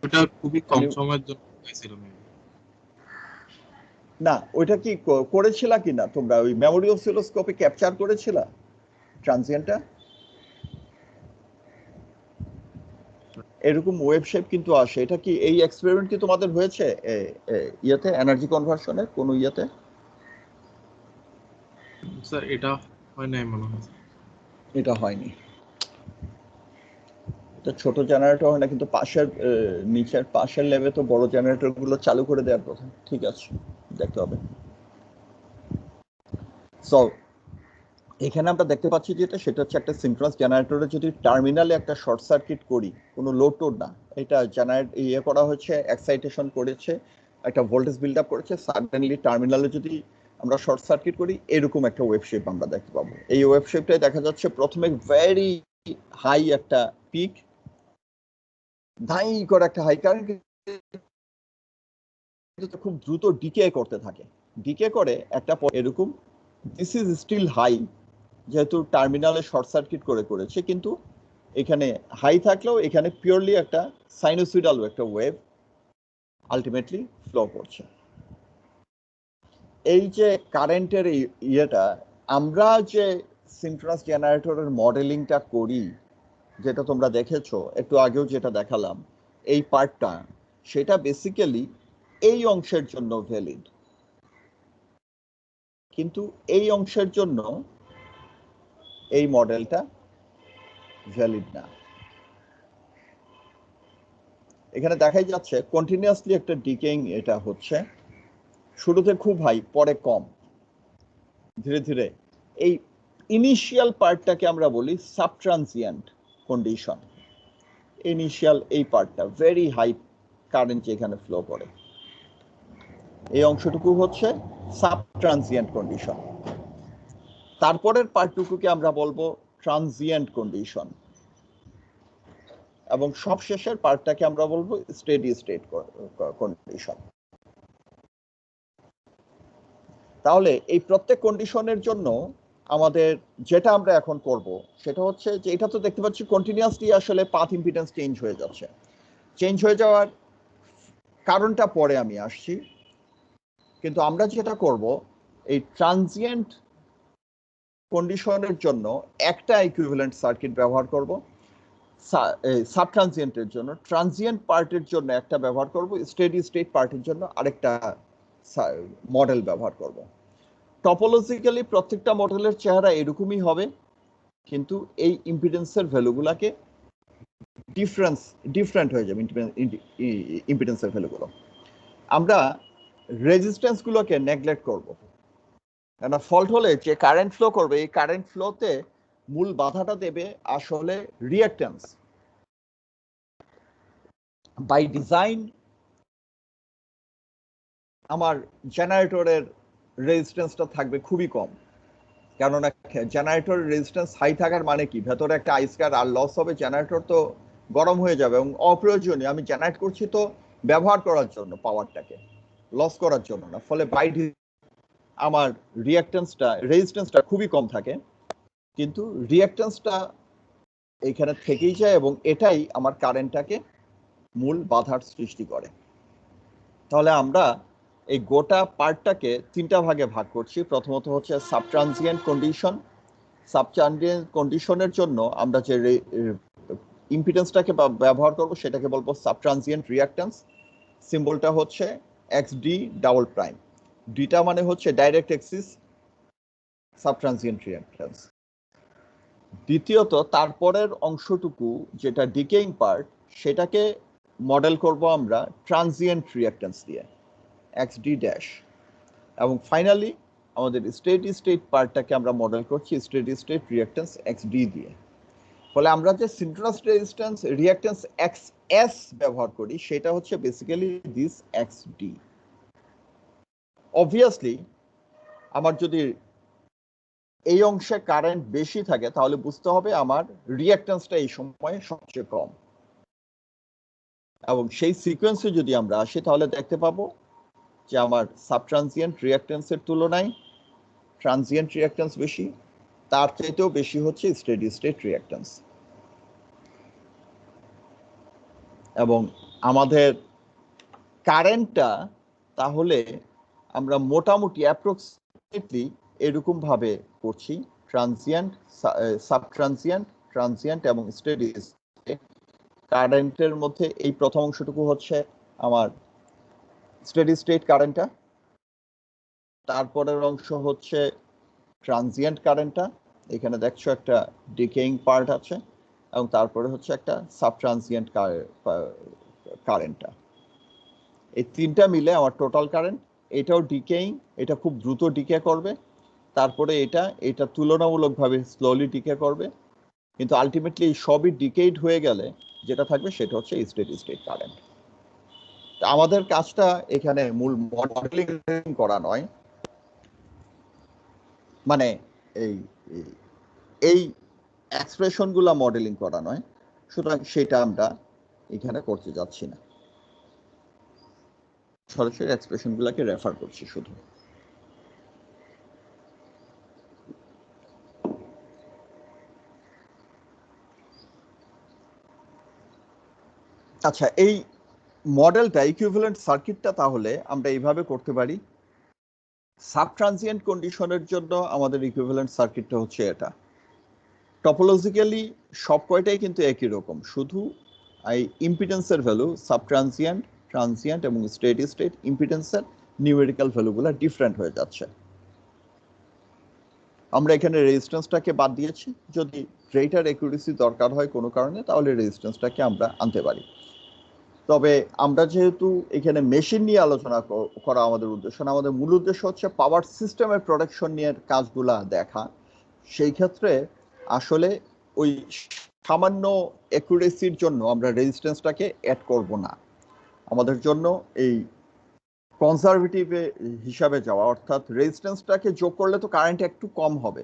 ওটা খুবই কম সময়ের জন্য হয়েছিল। না ওইটা কি করেছিলা কি না তোমরা, ওই মেমোরি অসিলোস্কোপে ক্যাপচার করেছিলা ট্রানজিয়েন্টটা? এরকম ওয়েভ শেপ কিন্তু আসে। এটা কি এই এক্সপেরিমেন্ট কি তোমাদের হয়েছে ইয়েতে এনার্জি কনভার্সনের কোন ইয়েতে? স্যার এটা হয় নাই মনে হয়। এটা হয়নি, এটা ছোট জেনারেটর হয় না, কিন্তু পাশের নিচের পাশের লেভে তো বড় জেনারেটর গুলো চালু করে দেওয়ার কথা। ঠিক আছে, দেখতে হবে। সো এখানে আমরা দেখতে পাচ্ছি যেটা, সেটা হচ্ছে একটা সিনক্রোনাস জেনারেটরে যদি টার্মিনালে একটা শর্ট সার্কিট করি, কোনো লোড টোড না, এটা জেনারেট ইয়ে করা হচ্ছে, এক্সাইটেশন করেছে, একটা ভোল্টেজ বিল্ড আপ করেছে, সাডেনলি টার্মিনালে যদি আমরা শর্ট সার্কিট করি এরকম একটা ওয়েভ শেপ আমরা দেখতে পাবো। এই ওয়েভ শেপটাই দেখা যাচ্ছে প্রথমে ভেরি হাই একটা পিক, ধাই করে একটা হাই কারেন্ট, খুব দ্রুত ডিকে করতে থাকে, ডিকে করে একটা এরকম দিস ইজ স্টিল হাই, যেহেতু টার্মিনালে শর্ট সার্কিট করে করেছে, কিন্তু এখানে হাই থাকলেও এখানে পিওরলি একটা সাইনোসয়েডাল একটা ওয়েভ আলটিমেটলি ফ্লো করছে। এই যে কারেন্টের ইয়েটা, আমরা যে সিনক্রোনাস জেনারেটরের মডেলিংটা করি, যেটা তোমরা দেখেছো একটু আগেও, যেটা দেখালাম এই পার্টটা, সেটা বেসিক্যালি এই অংশের জন্য ভ্যালিড, কিন্তু এই অংশের জন্য এই মডেলটা ভ্যালিড না। এখানে দেখাই যাচ্ছে কন্টিনিউয়াসলি একটা ডিকেইং এটা হচ্ছে, শুরুতে খুব হাই, পরে কম, ধীরে ধীরে। এই ইনিশিয়াল পার্টটাকে আমরা বলি সাবট্রানজিয়েন্ট কন্ডিশন। ইনিশিয়াল এই পার্টটা ভেরি হাই কারেন্ট যেখানে ফ্লো করে, এই অংশটুকু হচ্ছে সাবট্রানজিয়েন্ট কন্ডিশন। তারপরের পার্টটুকুকে আমরা বলবো ট্রানজিয়েন্ট কন্ডিশন, এবং সবশেষের পার্টটাকে আমরা বলবো স্টেডি স্টেট কন্ডিশন। তাহলে এই প্রত্যেক কন্ডিশনের জন্য আমাদের যেটা আমরা এখন করব সেটা হচ্ছে যে, এটা তো দেখতে পাচ্ছি কন্টিনিউয়াসলি আসলে পাথ ইম্পিডেন্স চেঞ্জ হয়ে যাচ্ছে। চেঞ্জ হয়ে যাওয়ার কারণটা পরে আমি আসছি, কিন্তু আমরা যেটা করব, এই ট্রানজিয়েন্ট কন্ডিশনের জন্য একটা ইকুইভ্যালেন্ট সার্কিট ব্যবহার করব, সাবট্রানজিয়েন্টের জন্য, ট্রানজিয়েন্ট পার্টের জন্য একটা ব্যবহার করব, স্টেডি স্টেট পার্টের জন্য আরেকটা মডেল ব্যবহার করব। টপোলজিক্যালি প্রত্যেকটা মডেলের চেহারা এরকমই হবে, কিন্তু এই ইম্পিডেন্সের ভ্যালুগুলোকে ডিফারেন্ট হয়ে যাবে। ইম্পিডেন্সের ভ্যালুগুলো আমরা রেজিস্ট্যান্সগুলোকে নেগলেক্ট করব, কেন ফল্ট হলে যে কারেন্ট ফ্লো করবে, এই কারেন্ট ফ্লোতে মূল বাধাটা দেবে আসলে রিঅ্যাক্ট্যান্স। বাই ডিজাইন আমার জেনারেটরের রেজিস্ট্যান্সটা থাকবে খুবই কম, কেননা জেনারেটরের রেজিস্ট্যান্স হাই থাকার মানে কি, ভেতরে একটা আইসকার আর লস হবে, জেনারেটর তো গরম হয়ে যাবে, এবং অপ্রয়োজনীয়। আমি জেনারেট করছি তো ব্যবহার করার জন্য, পাওয়ারটাকে লস করার জন্য না। ফলে বাই আমার রেজিস্ট্যান্সটা খুবই কম থাকে, কিন্তু রিঅ্যাক্ট্যান্সটা এইখানে থেকেই যায়, এবং এটাই আমার কারেন্টটাকে মূল বাধার সৃষ্টি করে। তাহলে আমরা এই গোটা পার্টটাকে তিনটা ভাগে ভাগ করছি। প্রথমত হচ্ছে সাবট্রানজিয়েন্ট কন্ডিশন। সাবট্রানজিয়েন্ট কন্ডিশনের জন্য আমরা যে ইম্পিডেন্সটাকে ব্যবহার করব সেটাকে বলবো সাবট্রানজিয়েন্ট রিঅ্যাক্ট্যান্স। সিম্বলটা হচ্ছে XD ডাবল প্রাইম। ডিটা মানে হচ্ছে ডাইরেক্ট এক্সিস সাবট্রানজিয়েন্ট রিঅ্যাক্ট্যান্স। দ্বিতীয়ত তারপরের অংশটুকু যেটা ডিকেইং পার্ট, সেটাকে মডেল করব আমরা ট্রানজিয়েন্ট রিঅ্যাক্ট্যান্স দিয়ে, XD ড্যাশ। এবং ফাইনালি আমাদের স্টেডি স্টেট পার্টটাকে আমরা মডেল করছি স্টেডি স্টেট রিঅ্যাক্ট্যান্স XD দিয়ে। ফলে আমরা যে সিনক্রোনাস রেজিস্ট্যান্স রিঅ্যাক্ট্যান্স XS ব্যবহার করি, সেটা হচ্ছে বেসিক্যালি দিস XD। অবভিয়াসলি আমার যদি এই অংশে কারেন্ট বেশি থাকে, তাহলে বুঝতে হবে আমার রিঅ্যাক্ট্যান্সটা এই সময়ে সবচেয়ে কম, এবং সেই সিকোয়েন্সে যদি আমরা আসি তাহলে দেখতে পাবো যে আমার সাবট্রানজিয়েন্ট রিঅ্যাক্ট্যান্সের তুলনায় ট্রানজিয়েন্ট রিঅ্যাক্ট্যান্স বেশি, তার চাইতেও বেশি হচ্ছে স্টেডি স্টেট রিঅ্যাক্ট্যান্স। এবং আমাদের কারেন্টটা তাহলে আমরা মোটামুটি অ্যাপ্রক্সিমেটলি এরকম ভাবে করছি, ট্রানজিয়েন্ট, সাবট্রানজিয়েন্ট, ট্রানজিয়েন্ট এবং স্টেডি স্টেট। কারেন্টের মধ্যে এই প্রথম অংশটুকু হচ্ছে আমার স্টেডি স্টেট কারেন্টটা, তারপরের অংশ হচ্ছে ট্রানজিয়েন্ট কারেন্টটা, এখানে দেখছো একটা ডিকেইং পার্ট আছে, এবং তারপরে হচ্ছে একটা সাবট্রানজিয়েন্ট কারেন্টটা। এই তিনটা মিলে আমার টোটাল কারেন্ট। এটাও ডিকেইং, এটা খুব দ্রুত ডিকে করবে, তারপরে এটা তুলনামূলকভাবে স্লোলি ডিকে করবে, কিন্তু আলটিমেটলি এই সবই ডিকেইড হয়ে গেলে যেটা থাকবে সেটা হচ্ছে স্টেডি স্টেট কারেন্ট। আমাদের কাজটা এখানে মূল মডেলিং করা নয়, মানে এই এই এক্সপ্রেশনগুলো মডেলিং করা নয়, সুতরাং সেটা আমরা এখানে করতে যাচ্ছি না, সরাসরি এক্সপ্রেশনগুলোকে রেফার করছি শুধু। আচ্ছা, এই মডেলটা ইকুইভ্যালেন্ট সার্কিটটা তাহলে আমরা এইভাবে করতে পারি সাব ট্রানজিয়েন্ট কন্ডিশনের জন্য আমাদের ইকুইভ্যালেন্ট সার্কিটটা হচ্ছে এটা। টপোলজিক্যালি সব কয়টাই কিন্তু একই রকম, শুধু এই ইম্পিডেন্সের ভ্যালু সাব ট্রানজিয়েন্ট, ট্রানজিয়েন্ট এবং স্টেডি স্টেট ইম্পিডেন্সের নিউমেরিক্যাল ভ্যালুগুলো ডিফারেন্ট হয়ে যাচ্ছে। আমরা এখানে রেজিস্ট্যান্সটাকে বাদ দিয়েছি, যদি গ্রেটার অ্যাকুরেসি দরকার হয় কোনো কারণে তাহলে রেজিস্ট্যান্সটাকে আমরা আনতে পারি। তবে আমরা যেহেতু এখানে মেশিন নিয়ে আলোচনা করা আমাদের উদ্দেশ্য না, আমাদের মূল উদ্দেশ্য হচ্ছে পাওয়ার সিস্টেমের প্রোডাকশন নিয়ে কাজগুলা দেখা। সেই ক্ষেত্রে আসলে ওই সামান্য অ্যাকুরেসির জন্য আমরা রেজিস্ট্যান্সটাকে অ্যাড করব না। আমাদের জন্য এই কনজারভেটিভ হিসাবে যাওয়া, অর্থাৎ রেজিস্ট্যান্সটাকে যোগ করলে তো কারেন্ট একটু কম হবে,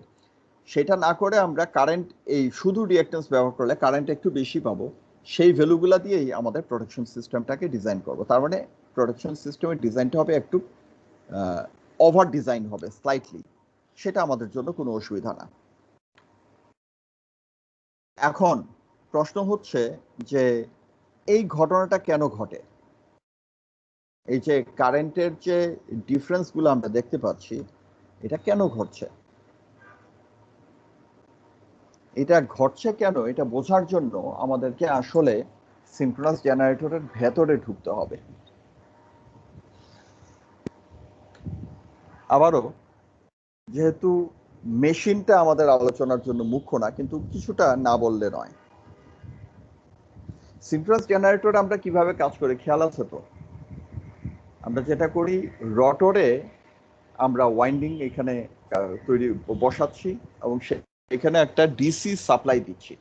সেটা না করে আমরা কারেন্ট এই শুধু রিঅ্যাক্ট্যান্স ব্যবহার করলে কারেন্ট একটু বেশি পাবো, সেই ভ্যালুগুলো দিয়েই আমাদের প্রোটেকশন সিস্টেমটাকে ডিজাইন করব। তার মানে প্রোটেকশন সিস্টেমের ডিজাইনটা হবে একটু ওভার ডিজাইন হবে স্লাইটলি, সেটা আমাদের জন্য কোনো অসুবিধা না। এখন প্রশ্ন হচ্ছে যে এই ঘটনাটা কেন ঘটে? এই যে কারেন্টের যে ডিফারেন্সগুলো আমরা দেখতে পাচ্ছি, এটা কেন ঘটছে? এটা ঘটছে কেন, এটা বোঝার জন্য আমাদেরকে আসলে সিনক্রোনাস জেনারেটরের ভেতরে ঢুকতে হবে। আবারও, যেহেতু মেশিনটা আমাদের আলোচনার জন্য মুখ্য না, কিন্তু কিছুটা না বললে নয়। সিনক্রোনাস জেনারেটর আমরা কিভাবে কাজ করি খেয়াল আছে তো? আমরা যেটা করি, রটরে আমরা ওয়াইন্ডিং এখানে তৈরি বসাচ্ছি এবং এখানে একটা ডিসি সাপ্লাই দিচ্ছি।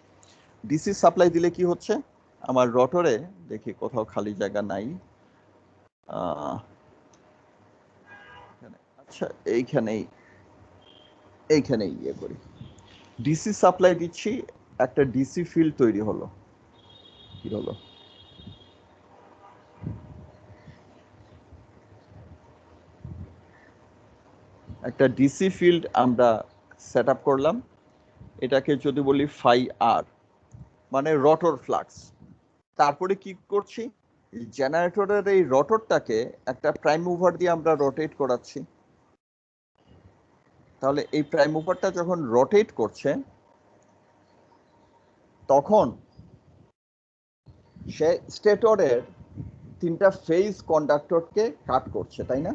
ডিসি সাপ্লাই দিলে কি হচ্ছে, আমার রটরে দেখি কোথাও খালি জায়গা নাই, আচ্ছা এইখানেই ইয়ে করি, ডিসি সাপ্লাই দিচ্ছি, একটা ডিসি ফিল্ড তৈরি হলো। কি হলো? একটা ডিসি ফিল্ড আমরা সেট আপ করলাম, এটাকে যদি বলি ফাই আর, মানে রটর ফ্লাক্স। তারপরে কি করছি, জেনারেটরের এই রটরটাকে একটা প্রাইম মুভার দিয়ে আমরা রোটেট করাচ্ছি। তাহলে এই প্রাইম মুভারটা যখন রোটেট করছে, তখন সে স্টেটরের তিনটা ফেজ কন্ডাক্টরকে কাট করছে, তাই না?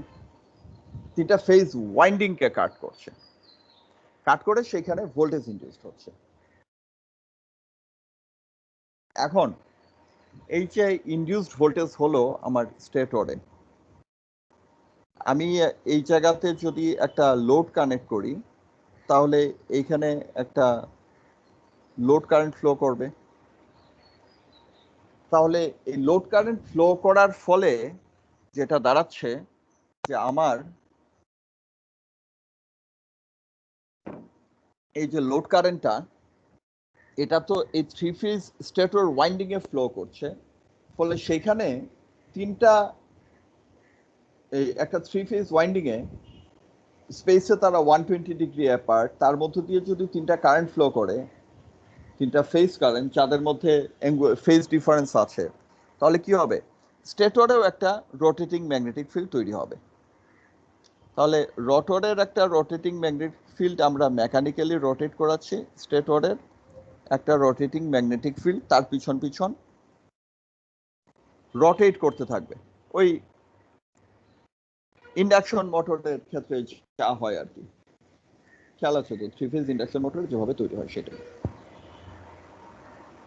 তিনটা ফেজ ওয়াইন্ডিংকে কাট করছে, কাট করে সেখানে ভোল্টেজ ইনডিউসড হচ্ছে। এখন এই যে ইনডিউসড ভোল্টেজ হলো আমার স্টেটরে, আমি এই জায়গাতে যদি একটা লোড কানেক্ট করি, তাহলে এইখানে একটা লোড কারেন্ট ফ্লো করবে। তাহলে এই লোড কারেন্ট ফ্লো করার ফলে যেটা দাঁড়াচ্ছে যে আমার এই যে লোড কারেন্টটা, এটা তো এই থ্রি ফেজ স্টেটর ওয়াইন্ডিং এ ফ্লো করছে, ফলে সেখানে তিনটা এই একটা থ্রি ফেজ ওয়াইন্ডিং এ স্পেসে তারা 120 ডিগ্রি অ্যাপার্ট, তার মধ্য দিয়ে যদি তিনটা কারেন্ট ফ্লো করে, তিনটা ফেজ কারেন্ট যাদের মধ্যে ফেজ ডিফারেন্স আছে, তাহলে কি হবে, স্টেটরেও একটা রোটেটিং ম্যাগনেটিক ফিল্ড তৈরি হবে। তাহলে রোটরের একটা রোটেটিং ম্যাগনেটিক ফিল্ড আমরা মেকানিক্যালি রোটেট করাচ্ছি, স্টেটরের একটা রোটেটিং ম্যাগনেটিক ফিল্ড তার পিছন পিছন রোটেট করতে থাকবে। ওই ইন্ডাকশন মোটরের ক্ষেত্রে যা হয় আর কি, খেয়াল আছে তো, থ্রি ফেজ ইন্ডাকশন মোটর যেভাবে তৈরি হয় সেটাই।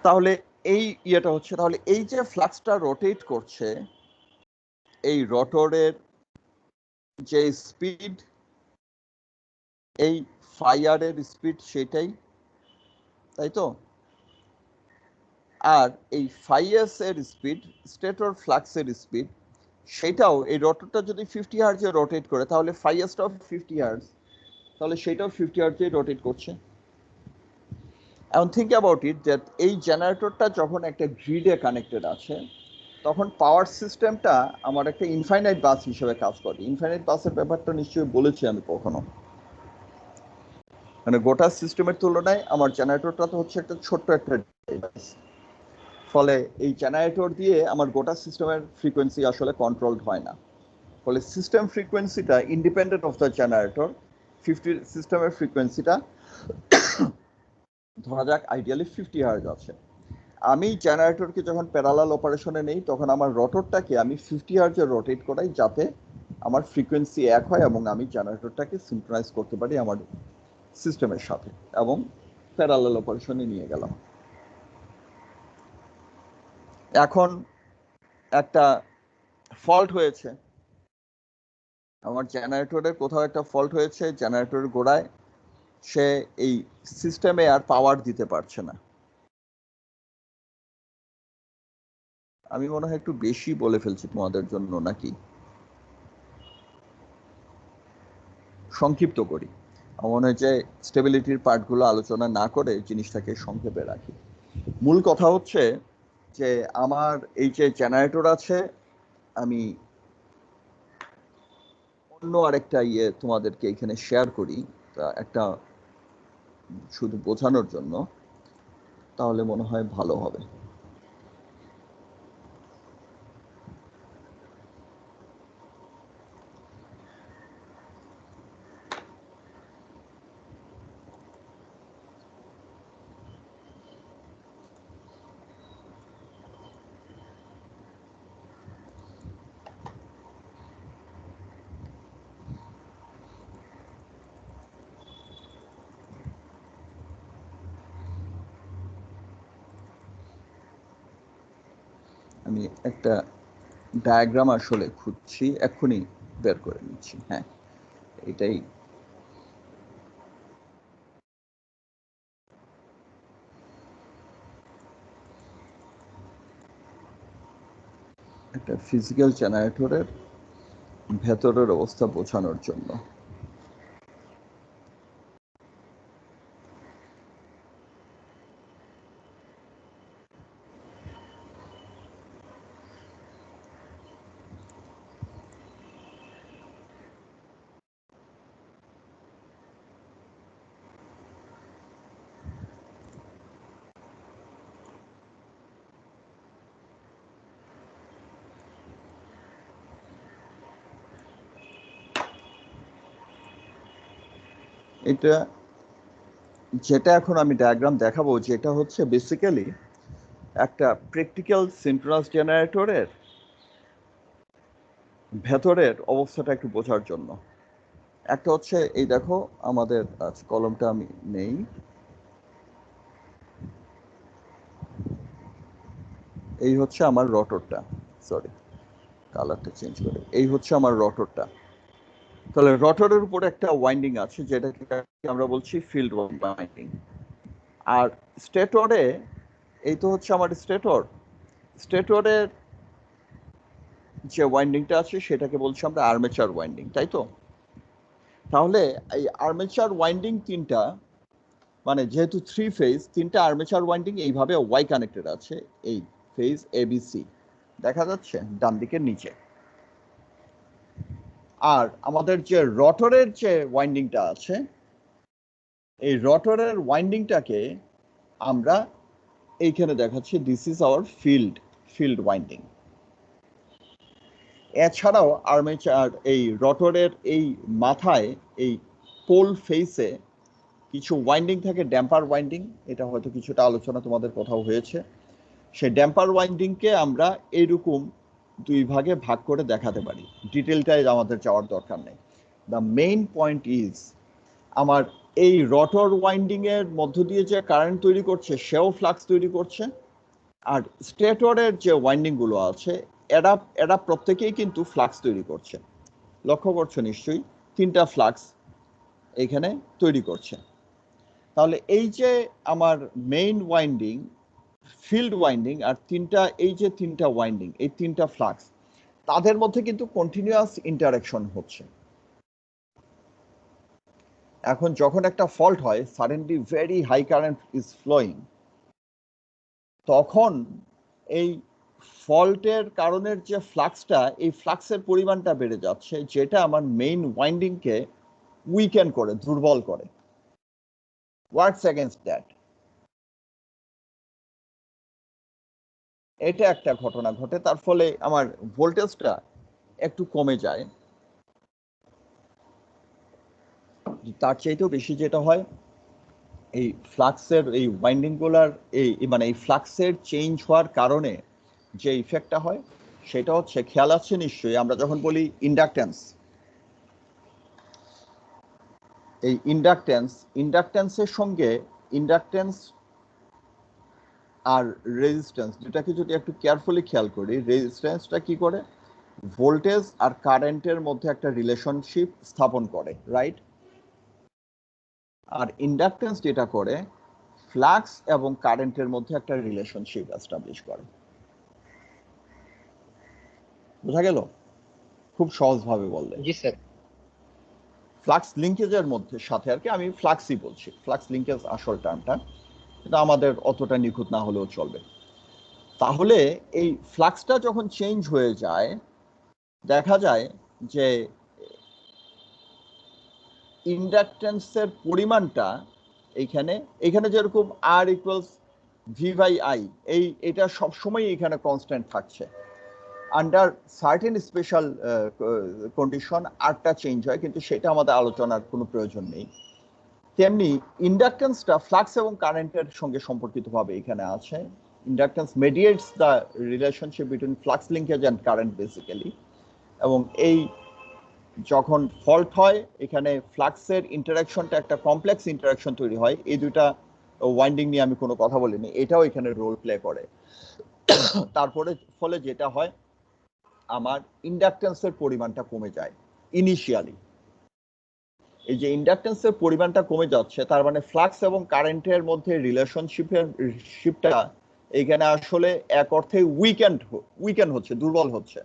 তাহলে এই ইয়েটা হচ্ছে, তাহলে এই যে ফ্লাক্সটা রোটেট করছে, এই রোটরের যে স্পিড, এই ফাইয়ারের স্পিড সেটাই, তাই তো? আর এই ফাইএস এর স্পিড, স্টেটর ফ্লাক্সের স্পিড, সেটাও এই রোটরটা যদি 50 হার্জে রোটেট করে, তাহলে ফাইএসটাও 50 হার্জ, তাহলে সেটাও 50 হার্জে রোটেট করছে। এখন থিঙ্ক অ্যাবাউট ইট, যে এই জেনারেটরটা যখন একটা গ্রিডে কানেক্টেড আছে, তখন পাওয়ার সিস্টেমটা আমার একটা ইনফাইনাইট বাস হিসেবে কাজ করে। ইনফাইনাইট বাসের ব্যাপারটা নিশ্চয়ই বলেছি আমি কখনো, মানে গোটা সিস্টেমের তুলনায় আমার জেনারেটরটা তো হচ্ছে একটা ছোট্ট একটা ডিভাইস, ফলে এই জেনারেটর দিয়ে আমার গোটা সিস্টেমের ফ্রিকোয়েন্সি আসলে কন্ট্রোলড হয় না। ফলে সিস্টেম ফ্রিকোয়েন্সিটা ইন্ডিপেন্ডেন্ট অফ দ্য জেনারেটর 50 সিস্টেমের ফ্রিকোয়েন্সিটা ধরা যাক আইডিয়ালি 50 হার্জ আছে। আমি জেনারেটরকে যখন প্যারালাল অপারেশনে নেই তখন আমার রোটরটাকে আমি 50 হার্জে রোটেট করাই যাতে আমার ফ্রিকোয়েন্সি এক হয় এবং আমি জেনারেটরটাকে সিনক্রোনাইজ করতে পারি আমার সিস্টেমের সাথে এবং প্যারালাল অপারেশনে নিয়ে গেলাম। এখন একটা ফল্ট হয়েছে, আমার জেনারেটরের কোথাও একটা ফল্ট হয়েছে, জেনারেটরের গোড়ায় সে এই সিস্টেমে আর পাওয়ার দিতে পারছে না। আমি মনে হয় একটু বেশি বলে ফেলছি তোমাদের জন্য নাকি? সংক্ষিপ্ত করি। আমার মনে হয় যে স্টেবিলিটির পার্টগুলো আলোচনা না করে জিনিসটাকে সংক্ষেপে রাখি। মূল কথা হচ্ছে যে আমার এই যে জেনারেটর আছে, আমি অন্য আরেকটা তোমাদেরকে এখানে শেয়ার করি, একটা শুধু বোঝানোর জন্য, তাহলে মনে হয় ভালো হবে। আমি একটা ডায়াগ্রাম আসলে খুঁজছি, এক্ষুনি বের করে নিচ্ছি। হ্যাঁ, এটাই। একটা ফিজিক্যাল জেনারেটরের ভেতরের অবস্থা বোঝানোর জন্য। এটা যেটা এখন আমি ডায়াগ্রাম দেখাবো, যেটা হচ্ছে বেসিক্যালি একটা প্র্যাকটিক্যাল সিনক্রোনাস জেনারেটরের ভেতরের অবস্থাটা একটু বোঝার জন্য। একটা হচ্ছে এই দেখো, আমাদের কলমটা আমি নেই, এই হচ্ছে আমার রটরটা, সরি কালারটা চেঞ্জ করে, এই হচ্ছে আমার রটরটা। তাহলে রটরের উপরে একটা ওয়াইন্ডিং আছে যেটাকে আমরা বলছি ফিল্ড ওয়াইন্ডিং। আর স্টেটরে, এই তো হচ্ছে আমার স্টেটর, স্টেটরের যে ওয়াইন্ডিংটা আছে সেটাকে বলছি আমরা আর্মেচার ওয়াইন্ডিং, তাই তো? তাহলে এই আর্মেচার ওয়াইন্ডিং তিনটা, মানে যেহেতু 3 ফেজ, তিনটা আর্মেচার ওয়াইন্ডিং এইভাবে ওয়াই কানেক্টেড আছে, এই ফেজ এবিসি দেখা যাচ্ছে ডান দিকের নিচে। আর আমাদের যে রটরের যে ওয়াইন্ডিংটা আছে, এই রটরের ওয়াইন্ডিংটাকে আমরা এইখানে দেখাচ্ছি, this is our field winding. এছাড়াও আর্মেচার, এই রটরের এই মাথায়, এই পোল ফেসে কিছু ওয়াইন্ডিং থাকে, ড্যাম্পার ওয়াইন্ডিং, এটা হয়তো কিছুটা আলোচনা তোমাদের কোথাও হয়েছে। সেই ড্যাম্পার ওয়াইন্ডিংকে আমরা এইরকম দুই ভাগে ভাগ করে দেখাতে পারি, ডিটেলটাই আমাদের যাওয়ার দরকার নেই। দ্য মেইন পয়েন্ট ইজ, আমার এই রটর ওয়াইন্ডিং এর মধ্য দিয়ে যে কারেন্ট তৈরি করছে সেও ফ্লাক্স তৈরি করছে, আর স্টেটরের যে ওয়াইন্ডিং গুলো আছে এরা প্রত্যেকেই কিন্তু ফ্লাক্স তৈরি করছে। লক্ষ্য করছো নিশ্চয়ই, তিনটা ফ্লাক্স এখানে তৈরি করছে। তাহলে এই যে আমার মেইন ওয়াইন্ডিং, ফিল্ড ওয়াইন্ডিং, আর এই যে তিনটা ওয়াইন্ডিং, এই তিনটা ফ্লাক্স, তাদের মধ্যে কিন্তু কন্টিনিউয়াস ইন্টারাকশন হচ্ছে। এখন যখন একটা ফল্ট হয়, suddenly very high current is flowing, তখন এই ফল্টের কারণের যে ফ্লাক্সটা, এই ফ্লাক্সের পরিমাণটা বেড়ে যাচ্ছে, যেটা আমার মেইন ওয়াইন্ডিংকে উইকেন করে, দুর্বল করে। Works against that. এটা একটা ঘটনা ঘটে, তার ফলে আমার ভোল্টেজটা একটু কমে যায়, তার চাইতেও বেশি যেটা হয় এই ফ্লাক্সের এই ওয়াইন্ডিং গুলার মানে এই ফ্লাক্সের চেঞ্জ হওয়ার কারণে যে ইফেক্টটা হয় সেটা হচ্ছে, খেয়াল আছে নিশ্চয়ই, আমরা যখন বলি ইন্ডাকটেন্স, এই ইন্ডাকটেন্সের সঙ্গে ইন্ডাকটেন্স আর রেজিস্ট্যান্স দুটাকে যদি একটু কেয়ারফুলি খেয়াল করি, রেজিস্ট্যান্সটা কি করে, ভোল্টেজ আর কারেন্টের মধ্যে একটা রিলেশনশিপ স্থাপন করে, রাইট? আর ইন্ডাকটেন্স যেটা করে, ফ্লাক্স এবং কারেন্টের মধ্যে একটা রিলেশনশিপ এস্টাবলিশ করে। বোঝা গেল খুব সহজভাবে বললে? জি স্যার। ফ্লাক্স লিঙ্কেজের মধ্যে সাথে আর কি, আমি ফ্লাক্সই বলছি, ফ্লাক্স লিঙ্কেজ আসল টার্মটা, কিন্তু আমাদের অতটা নিখুঁত না হলেও চলবে। তাহলে এই ফ্লাক্সটা যখন চেঞ্জ হয়ে যায়, দেখা যায় যে ইন্ডাকটেন্সের পরিমাণটা এখানে যেরকম আর ইকুয়ালস ভি বাই আই, এটা সবসময় এখানে কনস্ট্যান্ট থাকছে। আন্ডার সার্টেন স্পেশাল কন্ডিশন আরটা চেঞ্জ হয়, কিন্তু সেটা আমাদের আলোচনার কোনো প্রয়োজন নেই। তেমনি ইন্ডাকটেন্সটা ফ্লাক্স এবং কারেন্টের সঙ্গে সম্পর্কিতভাবে এখানে আছে। Inductance mediates the relationship between flux linkage and current basically. এবং এই যখন ফল্ট হয়, এখানে ফ্লাক্সের ইন্টারাকশনটা একটা কমপ্লেক্স ইন্টারাকশন তৈরি হয়। এই দুইটা ওয়াইন্ডিং নিয়ে আমি কোনো কথা বলিনি, এটাও এখানে রোল প্লে করে। তারপরে ফলে যেটা হয়, আমার ইন্ডাকটেন্সের পরিমাণটা কমে যায় ইনিশিয়ালি। এই যে ইন্ডাকটেন্সের পরিমাণটা কমে যাচ্ছে, তার মানে ফ্লাক্স এবং কারেন্টের মধ্যে রিলেশনশিপটা এখানে আসলে এক অর্থে উইকেন্ড হচ্ছে, দুর্বল হচ্ছে।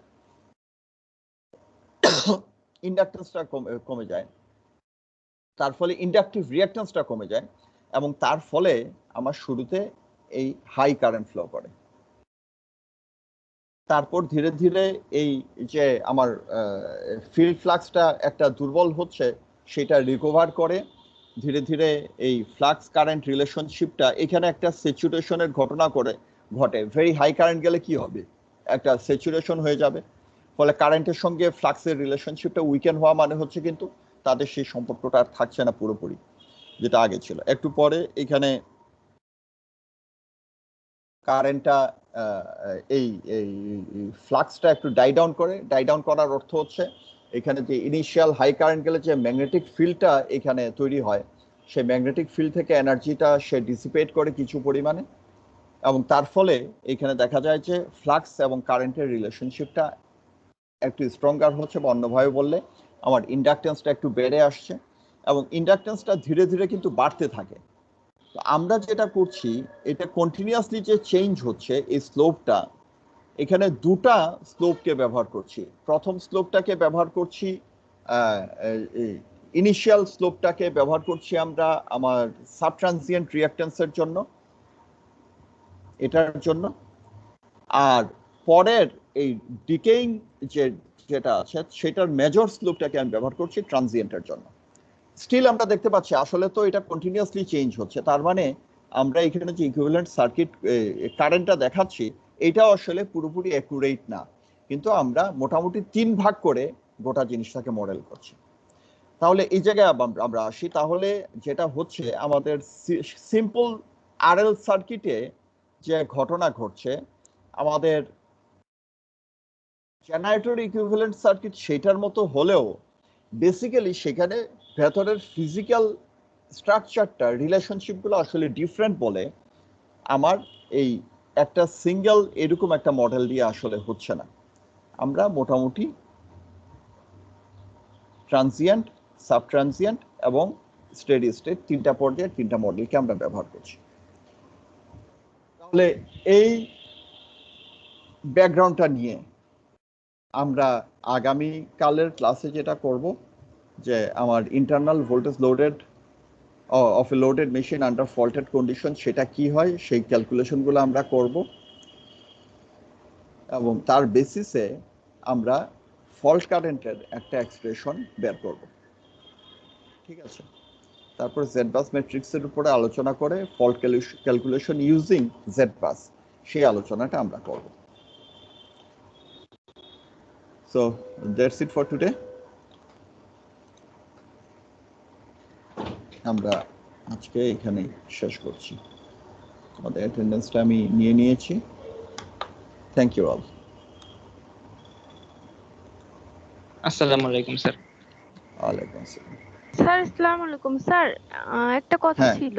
ইন্ডাকটেন্সটা কমে যায়, তার ফলে ইন্ডাকটিভ রিঅ্যাকট্যান্সটা কমে যায়, এবং তার ফলে আমার শুরুতে এই হাই কারেন্ট ফ্লো করে। তারপর ধীরে ধীরে এই যে আমার ফিল্ড ফ্লাক্সটা একটা দুর্বল হচ্ছে, সেটা রিকভার করে ধীরে ধীরে। এই ফ্লাক্স কারেন্ট রিলেশনশিপটা এখানে একটা স্যাচুরেশনের ঘটনা ঘটে। ভেরি হাই কারেন্ট গেলে কি হবে, একটা স্যাচুরেশন হয়ে যাবে, ফলে কারেন্টের সঙ্গে ফ্লাক্সের রিলেশনশিপটা উইকেন্ড হওয়া মানে হচ্ছে কিন্তু তাদের সেই সম্পর্কটা আর থাকছে না পুরোপুরি যেটা আগে ছিল। একটু পরে এখানে কারেন্টটা এই ফ্লাক্সটা একটু ডাই ডাউন করার অর্থ হচ্ছে এখানে যে ইনিশিয়াল হাই কারেন্ট গেলে যে ম্যাগনেটিক ফিল্ডটা এখানে তৈরি হয়, সেই ম্যাগনেটিক ফিল্ড থেকে এনার্জিটা সে ডিসিপেট করে কিছু পরিমাণে, এবং তার ফলে এখানে দেখা যায় যে ফ্লাক্স এবং কারেন্টের রিলেশনশিপটা একটু স্ট্রঙ্গার হচ্ছে, বা অন্যভাবে বললে আমার ইন্ডাকটেন্সটা একটু বেড়ে আসছে, এবং ইন্ডাকটেন্সটা ধীরে ধীরে কিন্তু বাড়তে থাকে। তো আমরা যেটা করছি, এটা কন্টিনিউয়াসলি যে চেঞ্জ হচ্ছে এই স্লোপটা, এখানে দুটা স্লোপকে ব্যবহার করছি। প্রথম স্লোপটাকে ব্যবহার করছি, ইনিশিয়াল স্লোপটাকে ব্যবহার করছি আমরা আমার সাবট্রানজিয়েন্ট রিঅ্যাকট্যান্সের জন্য, এটার জন্য। আর পরের এই ডিকেইং যেটা আছে সেটার মেজর স্লোপটাকে আমি ব্যবহার করছি ট্রানজিয়েন্টের জন্য। স্টিল আমরা দেখতে পাচ্ছি আসলে তো এটা কন্টিনিউয়াসলি চেঞ্জ হচ্ছে, তার মানে আমরা এখানে যে ইকুইভ্যালেন্ট সার্কিট কারেন্টটা দেখাচ্ছি এটাও আসলে পুরোপুরি অ্যাকুরেট না, কিন্তু আমরা মোটামুটি 3 ভাগ করে গোটা জিনিসটাকে মডেল করছি। তাহলে এই জায়গায় আমরা আসি, তাহলে যেটা হচ্ছে আমাদের সিম্পল আরএল সার্কিটে যে ঘটনা ঘটছে, আমাদের জেনারেটর ইকুইভ্যালেন্ট সার্কিট সেটার মতো হলেও বেসিক্যালি সেখানে ভেতরের ফিজিক্যাল স্ট্রাকচারটা রিলেশনশিপগুলো আসলে ডিফারেন্ট বলে আমার এই একটা সিঙ্গেল এরকম একটা মডেল দিয়ে আসলে হচ্ছে না। আমরা মোটামুটি ট্রানজিয়েন্ট, সাব ট্রানজিয়েন্ট এবং স্টেডি স্টেট তিনটা পর্যায়ে তিনটা মডেলকে আমরা ব্যবহার করছি। তাহলে এই ব্যাকগ্রাউন্ডটা নিয়ে আমরা আগামী কালের ক্লাসে যেটা করব, যে আমার internal voltage loaded of a loaded machine under faulted condition সেটা কি হয়, সেই ক্যালকুলেশনগুলো আমরা করব, এবং তার বেসিসে আমরা ফল্ট কারেন্টের একটা এক্সপ্রেশন বের করব। ঠিক আছে, তারপর জেড বাস ম্যাট্রিক্সের উপরে আলোচনা করে ফল্ট ক্যালকুলেশন ইউজিং জেড বাস, সেই আলোচনাটা আমরা করব। So that's it for today. আমরা আজকে এখানেই শেষ করছি। আমাদের অ্যাটেন্ডেন্সটা আমি নিয়ে নিয়েছি। Thank you all. আসসালামু আলাইকুম স্যার। ওয়ালাইকুম আসসালাম। স্যার আসসালামু আলাইকুম স্যার, একটা কথা হ্যাঁ। ছিল।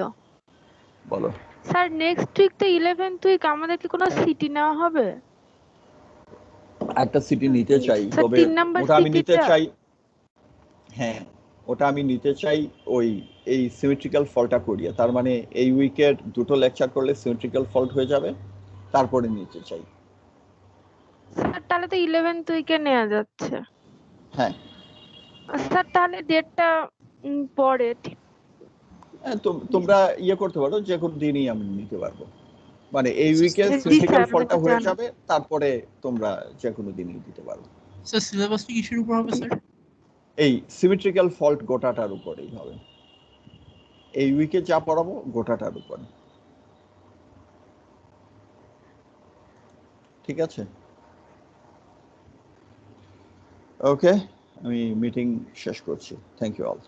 বলো। স্যার নেক্সট উইক তো 11th উইক, আমাদের কি কোনো সিটি নেওয়া হবে? একটা সিটি নিতে চাই, স্যার তবে 3 নাম্বার ওটা আমি নিতে সিটিটা। চাই। হ্যাঁ, ওটা আমি নিতে চাই ওই এই সিমেট্রিক্যাল ফলটা করিয়ে। তার মানে এই উইকের দুটো লেকচার করলে সিমেট্রিক্যাল ফল্ট হয়ে যাবে, তারপরে নিতে চাই। স্যার তাহলে তো 11th উইকে নেওয়া যাচ্ছে। হ্যাঁ। স্যার তাহলে ডেটটা পরে হ্যাঁ, তোমরা ইয়ে করতে পারো, যে কোনো দিনই আমি নিতে পারবো। মানে এই উইকে জি সিমেট্রিক্যাল স্যার, ফলটা আমাকে হয়ে জানান। যাবে, তারপরে তোমরা যে কোনো দিনই দিতে পারো। স্যার সিলেবাসটা কিসের উপর হবে স্যার? এই সিমেট্রিক্যাল ফল্ট গোটাটার উপরেই হবে। এই উইকে যা পড়াবো গোটাটার উপরে। ঠিক আছে, ওকে, আমি মিটিং শেষ করছি। Thank you all.